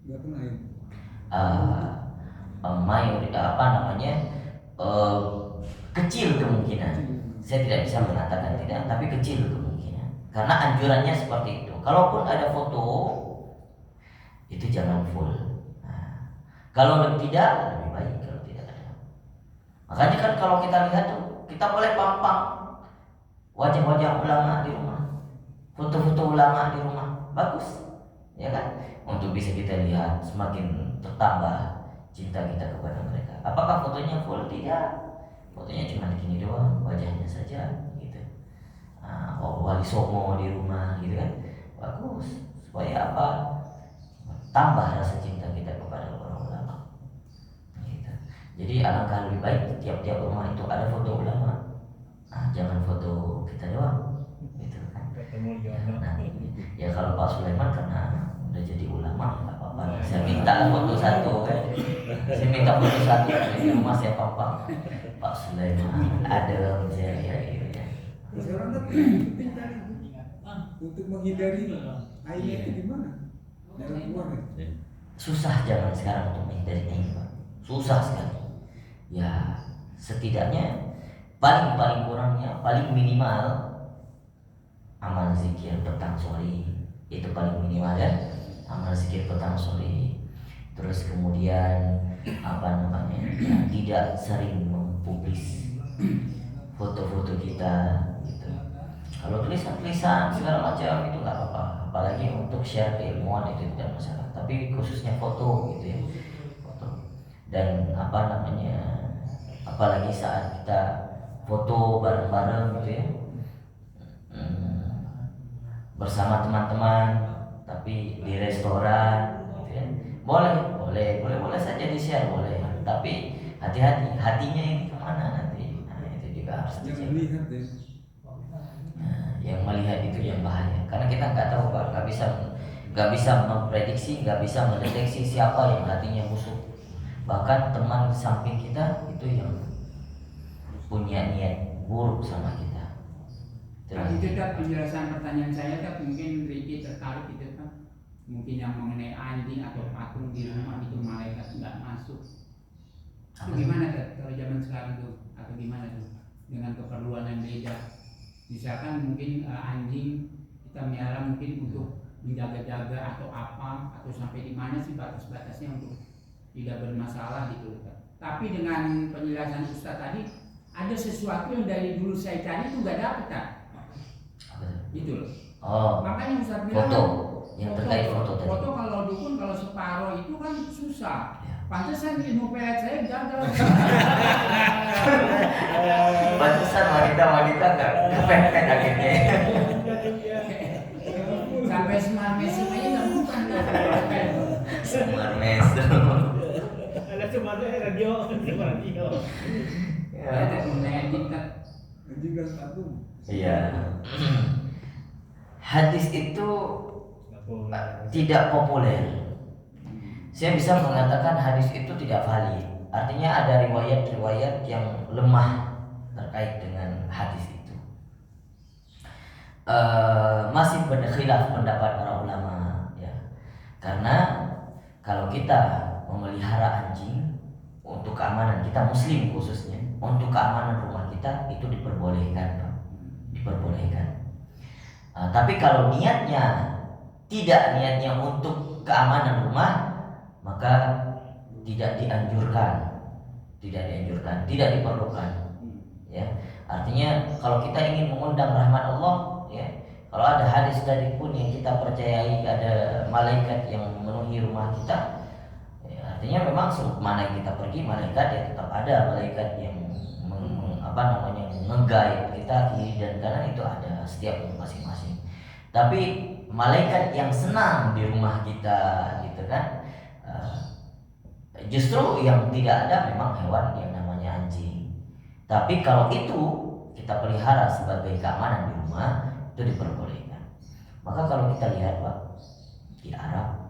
nggak kena itu. Kecil kemungkinan. Saya tidak bisa mengatakan tidak, tapi kecil kemungkinan. Karena anjurannya seperti itu. Kalaupun ada foto, itu jangan full. Nah, kalau tidak, lebih baik kalau tidak ada. Makanya kan kalau kita lihat tuh, kita boleh pampang wajah-wajah ulama di rumah, foto-foto ulama di rumah, bagus, ya kan? Untuk bisa kita lihat semakin bertambah cinta kita kepada mereka. Apakah fotonya full? Tidak. Fotonya cuma gini doang, wajahnya saja gitu. Wali songo di rumah gitu kan, bagus. Supaya apa? Tambah rasa cinta kita kepada para ulama. Gitu. Jadi alangkah lebih baik tiap-tiap rumah itu ada foto ulama. Jangan foto kita doang, gitu kan. Ya kalau Pak Sulaiman karena udah jadi ulama nggak apa-apa. Saya minta foto satu kan. Saya minta foto satu di rumah saya pampang. Pak Sulaiman ada Jaya gitu ya. Sekarang kan penting tadi untuk menghindari airnya itu gimana? Jalan keluar ya? Susah zaman sekarang untuk menghindari ini Pak. Susah sekali. Ya setidaknya paling kurangnya paling minimal amal zikir petang sore itu paling minimal ya, amal zikir petang sore. Terus kemudian tidak sering mempublis foto-foto kita gitu. Kalau tulisan segala macam itu nggak apa-apa, apalagi untuk share keilmuan itu tidak masalah. Tapi khususnya foto gitu ya, foto. Dan apalagi saat kita foto bareng-bareng gitu ya, bersama teman-teman, tapi di restoran gitu ya, boleh saja di share boleh, tapi hati-hati hatinya ini kemana nanti. Itu juga harus Yang dicek. melihat ya. Yang melihat itu yang bahaya, karena kita nggak tahu Pak, nggak bisa memprediksi, nggak bisa mendeteksi siapa yang hatinya busuk. Bahkan teman samping kita itu yang punya niat buruk sama kita. Itu kan penjelasan pertanyaan saya kan, mungkin Ricky tertarik itu kan, mungkin yang mengenai anjing atau patung di rumah itu malaikat nggak masuk. Itu gimana kan kalau zaman sekarang tuh, atau gimana tuh dengan keperluan yang beda? Misalkan mungkin anjing kita melihara mungkin untuk menjaga-jaga atau apa, atau sampai di mana sih batas-batasnya untuk tidak bermasalah gitu kan. Tapi dengan penjelasan Ustaz tadi, ada sesuatu yang dari dulu saya cari itu nggak dapet kan? Gitu loh. Makanya Ustaz bilang Foto yang terkait foto tadi. Foto kalau dukun kalau separuh itu kan susah. Pantesan ilmu pelet saya gagal. Pantesan wanita nggak kepepet akhirnya. Sampai semar mesum aja nggak bukan kan? Semar mesum. Ada cuma radio. Ya, ada mengenai kita. Anjing dan patung. Iya. Hadis itu tidak populer. Saya bisa mengatakan hadis itu tidak valid. Artinya ada riwayat-riwayat yang lemah terkait dengan hadis itu. Masih berkhilaf pendapat para ulama ya. Karena kalau kita memelihara anjing untuk keamanan kita muslim khususnya, untuk keamanan rumah kita itu diperbolehkan, Pak. Diperbolehkan. Tapi kalau niatnya untuk keamanan rumah, maka tidak dianjurkan, tidak diperlukan. Ya, artinya kalau kita ingin mengundang rahmat Allah, ya, kalau ada hadis dari pun yang kita percayai ada malaikat yang memenuhi rumah kita, ya, artinya memang mana kita pergi malaikat ya tetap ada malaikat yang nge-guide kita kiri dan kanan, itu ada setiap masing-masing. Tapi malaikat yang senang di rumah kita gitu kan, justru yang tidak ada memang hewan yang namanya anjing. Tapi kalau itu kita pelihara sebagai keamanan di rumah, itu diperbolehkan. Maka kalau kita lihat Pak, di Arab,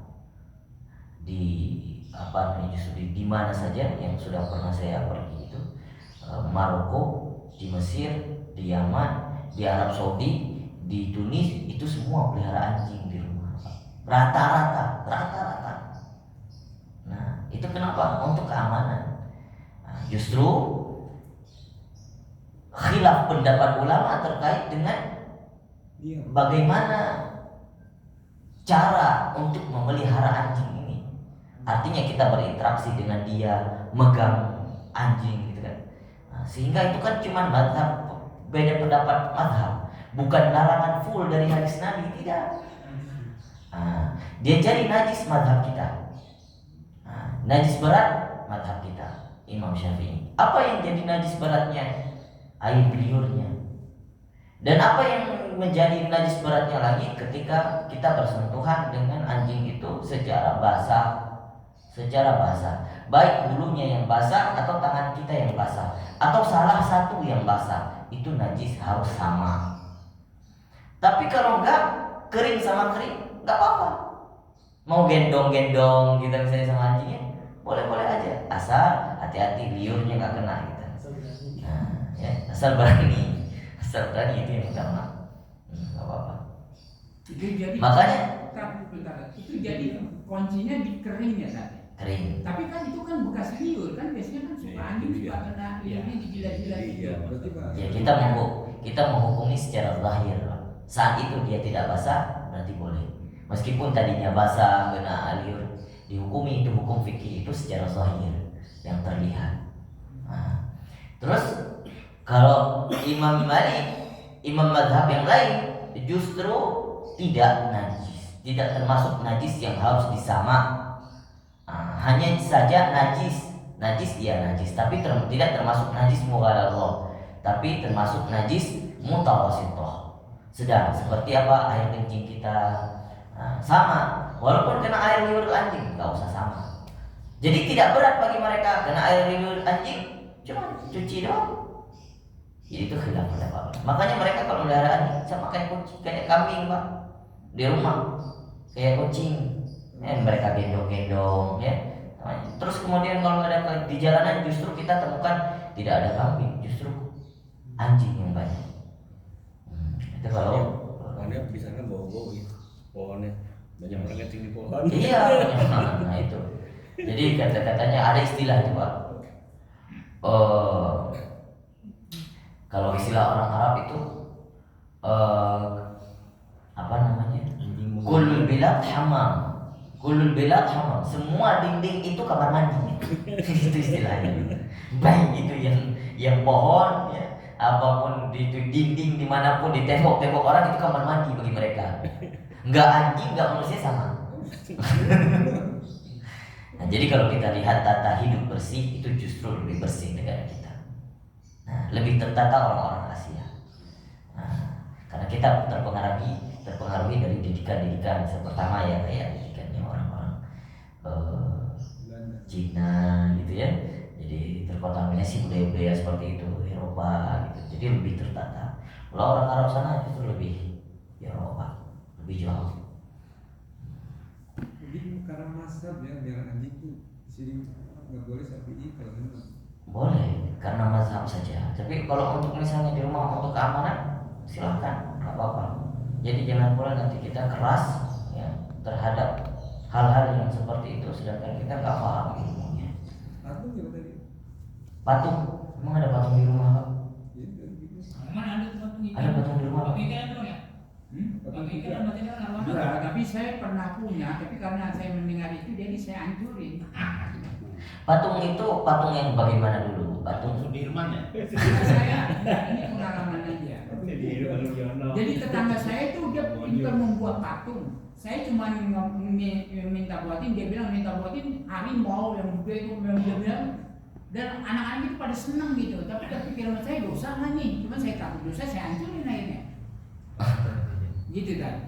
justru di mana saja yang sudah pernah saya pergi itu, Maroko, di Mesir, di Yaman, di Arab Saudi, di Tunis itu semua pelihara anjing di rumah. Rata-rata. Nah, itu kenapa? Untuk keamanan. Nah, justru khilaf pendapat ulama terkait dengan Dia bagaimana cara untuk memelihara anjing ini. Artinya kita berinteraksi dengan dia, megang anjing gitu kan. Nah, sehingga itu kan cuma mazhab, beda pendapat mazhab, bukan larangan full dari hadis Nabi, tidak. Nah, dia jadi najis mazhab kita. Nah, najis berat mazhab kita Imam Syafi'i. Apa yang jadi najis beratnya? Air liurnya. Dan apa yang menjadi najis beratnya lagi ketika kita bersentuhan dengan anjing itu secara basah, baik bulunya yang basah atau tangan kita yang basah atau salah satu yang basah, itu najis harus sama. Tapi kalau enggak, kering sama kering enggak apa-apa. Mau gendong-gendong kita misalnya sama anjingnya, boleh-boleh aja, asal hati-hati liurnya enggak kena gitu. Nah, ya, asal berani itu yang utama. Enggak apa-apa. Itu jadi Makanya itu jadi kuncinya di keringnya tadi. kering. Tapi kan itu kan bekas liur kan, biasanya kan suka anjing suka kena liurnya dijilat-jilat gitu. Iya. berarti Pak. Ya kita menghukumi secara zahir. Saat itu dia tidak basah berarti boleh. Meskipun tadinya basah kena liur, dihukumi itu hukum fikih itu secara zahir yang terlihat. Nah, terus kalau Imam Malik, imam mazhab yang lain justru tidak najis, tidak termasuk najis yang harus disama. Hanya saja najis iya najis, tapi tidak termasuk najis mughalladhah, tapi termasuk najis mutawassithah. Sedang seperti apa air kencing kita, sama, walaupun kena air liur anjing nggak usah sama. Jadi tidak berat bagi mereka kena air liur anjing, cuma cuci doang. Jadi itu khilaf pendapat. Makanya mereka kalau melihara anjing sama kayak kucing, kayak kambing Pak, di rumah kayak kucing, mereka gendong-gendong ya. Terus kemudian kalau ada di jalanan justru kita temukan tidak ada kambing, justru anjing yang banyak. Itu kalau pohonnya bisa kan bau-bau gitu, pohonnya banyak orang kencing di pohon. iya, nah itu. Jadi kata-katanya ada istilah itu Pak. Kalau istilah orang Arab itu apa namanya? Kullul bilad hamam. Kullul bilad hamam. Semua dinding itu kamar mandi. Itu istilahnya. Baik itu yang pohon ya, apapun di itu dinding dimanapun di tembok-tembok orang itu kamar mandi bagi mereka. Enggak anjing, enggak manusia sama. Nah, jadi kalau kita lihat tata hidup bersih itu justru lebih bersih negara kita. Nah, lebih tertata orang-orang Asia. Nah, karena kita terpengaruhi dari didikan pertama ya, kayak didikannya orang-orang Cina gitu ya. Jadi terkontaminasi budaya-budaya seperti itu, Eropa gitu. Jadi lebih tertata. Kalau orang Arab sana itu lebih Eropa, lebih jauh. Jadi karena mazhab ya biar anjing itu di sini nggak boleh Syafi'i kalau memang. Boleh, karena mazhab saja. Tapi kalau untuk misalnya di rumah untuk keamanan, silahkan, nggak apa-apa. Jadi jangan pula nanti kita keras ya terhadap hal-hal yang seperti itu, sedangkan kita nggak paham ilmunya. Patung ya tadi. Patung, emang ada patung di rumah Pak? Gitu. Mana ada patung ikan? Ada patung di rumah Pak? Patung ikan ada ya? Patung ikan berarti kan enggak, tapi saya pernah punya, tapi karena saya mendengar itu jadi saya hancurin. Patung itu patung yang bagaimana dulu? Patung Sudirman ya? Karena saya ini pengalaman aja. Jadi tetangga saya itu dia pintar membuat patung. Saya cuma minta buatin, dia bilang minta buatin harimau yang gede itu, dia bilang, dan anak-anak itu pada senang gitu. Tapi pikiran saya dosa nggak nih? Cuma saya takut dosa, saya hancurin akhirnya. Gitu kan?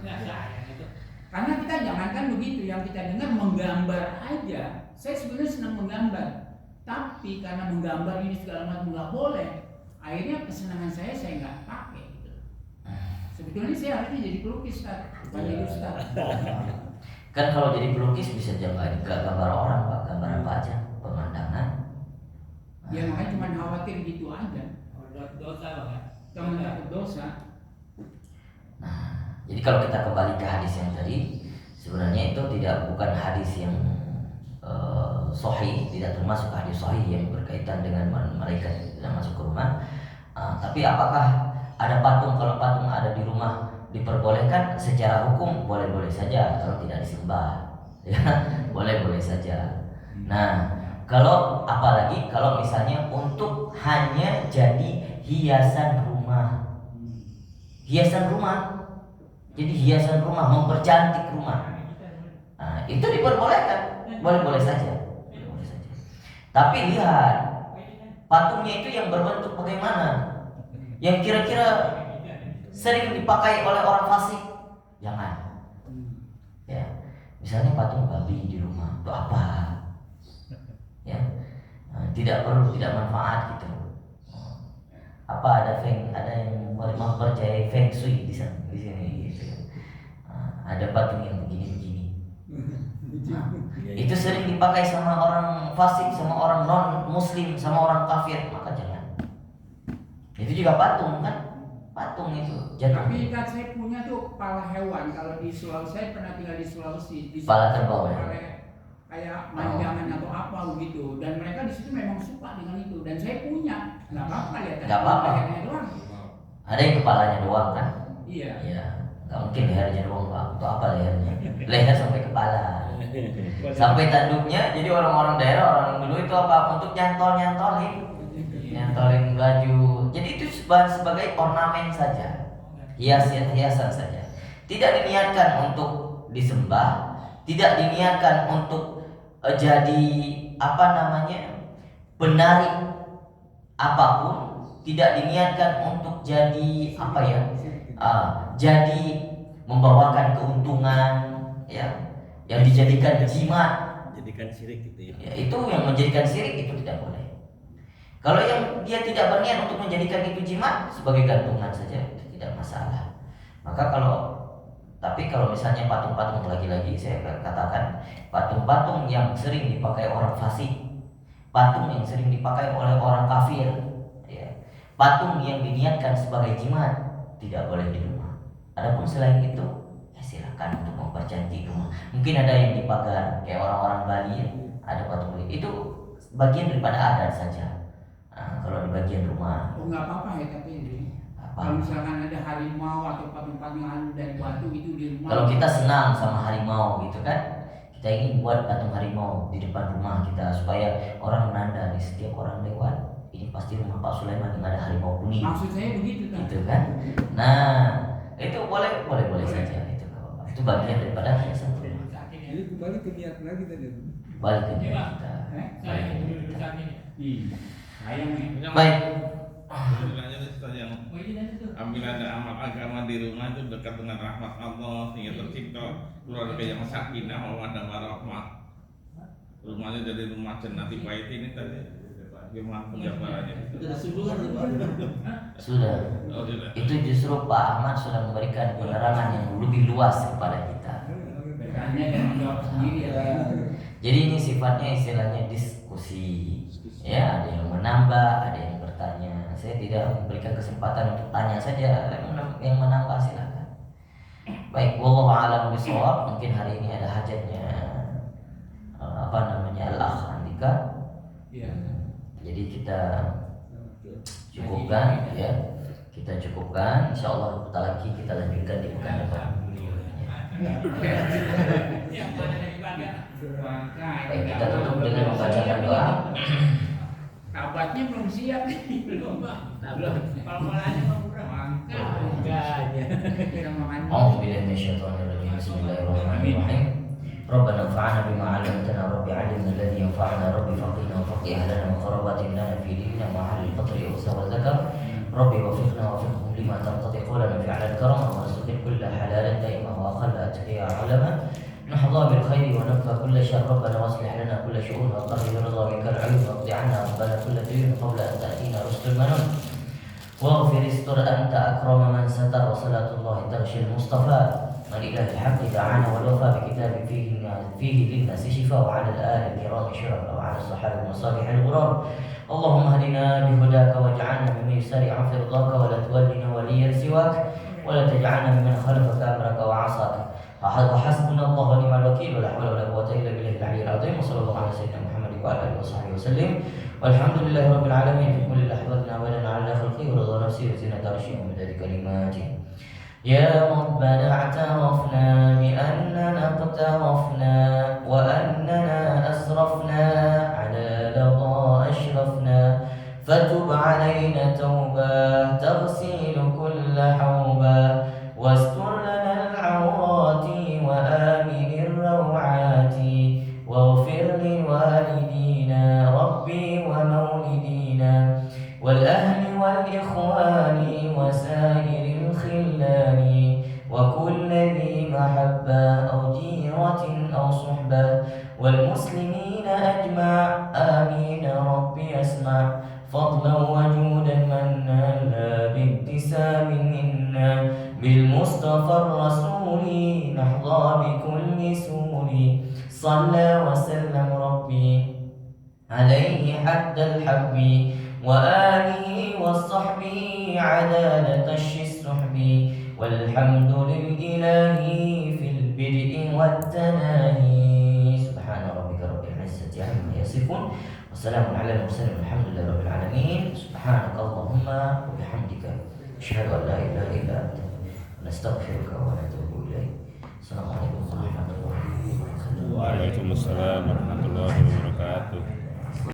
Karena kita jangankan begitu, yang kita dengar menggambar aja. Saya sebenarnya senang menggambar, tapi karena menggambar ini segala macam nggak boleh, akhirnya kesenangan saya nggak pakai. Gitu. Sebetulnya saya harusnya jadi pelukis kan, bukan jadi ustaz. kan kalau jadi pelukis bisa gambar orang Pak, gambar apa aja, pemandangan. Ya makanya cuma khawatir gitu aja. Dosa Bang ya. Kamu takut dosa. Nah, jadi kalau kita kembali ke hadis yang tadi, sebenarnya itu bukan hadis yang sahih, tidak termasuk hadis sahih yang berkaitan dengan malaikat tidak masuk ke rumah. Tapi apakah ada patung? Kalau patung ada di rumah diperbolehkan secara hukum, boleh-boleh saja kalau tidak disembah, ya boleh-boleh saja. Nah, kalau apalagi kalau misalnya untuk hanya jadi hiasan rumah, jadi hiasan rumah, mempercantik rumah, nah, itu diperbolehkan, boleh-boleh saja. Tapi lihat patungnya itu yang berbentuk bagaimana, yang kira-kira sering dipakai oleh orang fasik, jangan. Ya, misalnya patung babi di rumah, itu apa? Ya, tidak perlu, tidak manfaat gitu. Apa ada yang mempercayai feng shui di sini gitu. Ada patung yang begini-begini. Itu sering dipakai sama orang fasik, sama orang non muslim, sama orang kafir, maka jangan. Itu juga patung kan? Patung itu jatuh. Tapi kan saya punya tuh kepala hewan. Kalau di Sulawesi, saya pernah tinggal di Sulawesi. Di Kepala kerbau ya? Kayak manjangan atau apa begitu. Dan mereka di situ memang suka dengan itu. Dan saya punya. Nggak apa-apa ya. Nggak apa-apa. Lehernya doang. Ada yang kepalanya doang kan? Iya. Iya. Nggak mungkin lehernya doang Pak. Untuk apa lehernya? Leher sampai kepala. Sampai tanduknya. Jadi orang-orang daerah, orang dulu itu apa? Untuk nyantolin baju. Jadi itu sebagai ornamen saja, hiasan saja. Tidak diniatkan untuk disembah, tidak diniatkan untuk jadi penari apapun, tidak diniatkan untuk jadi jadi membawakan keuntungan, ya, yang dijadikan jimat, Jadikan syirik gitu ya. ya, itu yang menjadikan syirik, itu tidak boleh. Kalau yang dia tidak berniat untuk menjadikan itu jimat, sebagai gantungan saja, itu tidak masalah. Maka tapi kalau misalnya patung-patung, lagi-lagi saya katakan, patung-patung yang sering dipakai orang fasik, patung yang sering dipakai oleh orang kafir, ya, patung yang diniatkan sebagai jimat, tidak boleh di rumah. Adapun selain itu, ya silakan untuk mempercantik rumah. Mungkin ada yang di pagar, kayak orang-orang Bali, ada patung itu bagian daripada adat saja. Kalau di bagian rumah, Nggak apa-apa ya tapi ini. Kalau misalkan ada harimau atau patung-patung anu dari batu itu di rumah. Kalau kita senang sama harimau gitu kan, kita ingin buat patung harimau di depan rumah kita supaya orang menanda di setiap orang lewat, ini pasti rumah Pak Sulaiman yang ada harimau kuning. Maksud saya begitu kan? Gitu kan? Nah, itu boleh saja itu. Itu bagian daripada hiasan rumah. Jadi kembali ke niat lagi tadi. Balik ke niat kita. Saya dulu saat ini. Sayang nih. Baik. Lanjut Ustaz, yang ambil ada amal agama di rumah itu dekat dengan rahmat Allah sehingga tercipta keluarga yang sakinah mawaddah warahmah. Rumahnya jadi rumah jannati bait ini tadi gimana penjabarannya? Sudah. Oh, sudah. Itu justru Pak Ahmad sudah memberikan penerangan yang lebih luas kepada kita. Hanya yang menjawab sendiri ya. Jadi ini sifatnya istilahnya diskusi. Ya, ada yang menambah, ada yang bertanya. Saya tidak memberikan kesempatan untuk tanya saja, yang menambah silakan. Baik, wallahu a'lam bishawab. Mungkin hari ini ada hajatnya Al-Akh Andika. Iya. Jadi kita cukupkan ya. Kita cukupkan, insyaallah bentar lagi kita lanjutkan di pekan depan. Yang mana dari bangga? Baik, kita tutup dengan membacakan doa. Kabatnya belum siap nih. Belum bang. Belum. Kalau malahnya bang kurang. Mangkal. Enggaknya. Kita makan. A'udzubillahi minasyaitonir rajim. Bismillahirrahmanirrahim. ربنا انفعنا بما علمتنا رب علمنا الذي ينفعنا رب فقنا وفقه اهلنا وقربات لنا في ديننا مع اهل الفطر انثى والذكر ربي وفقنا وفقهم لما ترتضي قولنا فعل الكرم وارزقنا كل حلال دائما واقل اتقيا علما نحظى بالخير ونكفى كل شر ربنا واصلح لنا كل شؤون وقرب برضا منك العيوب واقض عنا ربنا كل دين قبل ان تاتينا رشد المنون واغفر استر انت اكرم من ستر وصلاه الله تغشي المصطفى من إله الحق دعانا والوفاء بكتاب فيه للناس شفاء وعلى الآل الكرام شرف وعلى الصحابة المصالح الغرار اللهم اهدنا بهداك واجعلنا ممن يسارع في رضاك ولا تولنا وليا سواك ولا تجعلنا ممن خالفك امرك وعصاك. وحسبنا الله ونعم الوكيل ولا حول ولا قوة إلا بالله العلي العظيم. وصلى الله على سيدنا محمد وعلى آله وصحبه وسلم والحمد لله رب العالمين في كل لحظة أبدا على خلقه ورضا نفسه وزينة عرشه ومداد كلماته. يا ربنا اعترفنا بأننا اقترفنا وأننا أسرفنا على لظى أشرفنا فتب علينا توبة تغسل كل حوبة واستر لنا العورات وآمن الروعات واغفر لوالدينا ربي ومولدينا والأهل والإخوان وسائر الخلان وكل ذي محبة أو جيرة أو صحبة والمسلمين أجمع آمين ربي أسمع فضلا وجودا منا لا بابتسام منا بالمصطفى الرسول نحظى بكل سور صلى وسلم ربي عليه حد الحب وآله وصحبه عدالة الصحب والحمد للإله في البدء والتناهي. سبحان ربك رب العزة عما يصفون وسلام على المرسلين والحمد لله رب العالمين. سبحانك اللهم وبحمدك أشهد أن لا إله إلا أنت نستغفرك ونتوب إليك. السلام عليكم ورحمة الله وبركاته. Waalaikumsalam warahmatullahi wabarakatuh.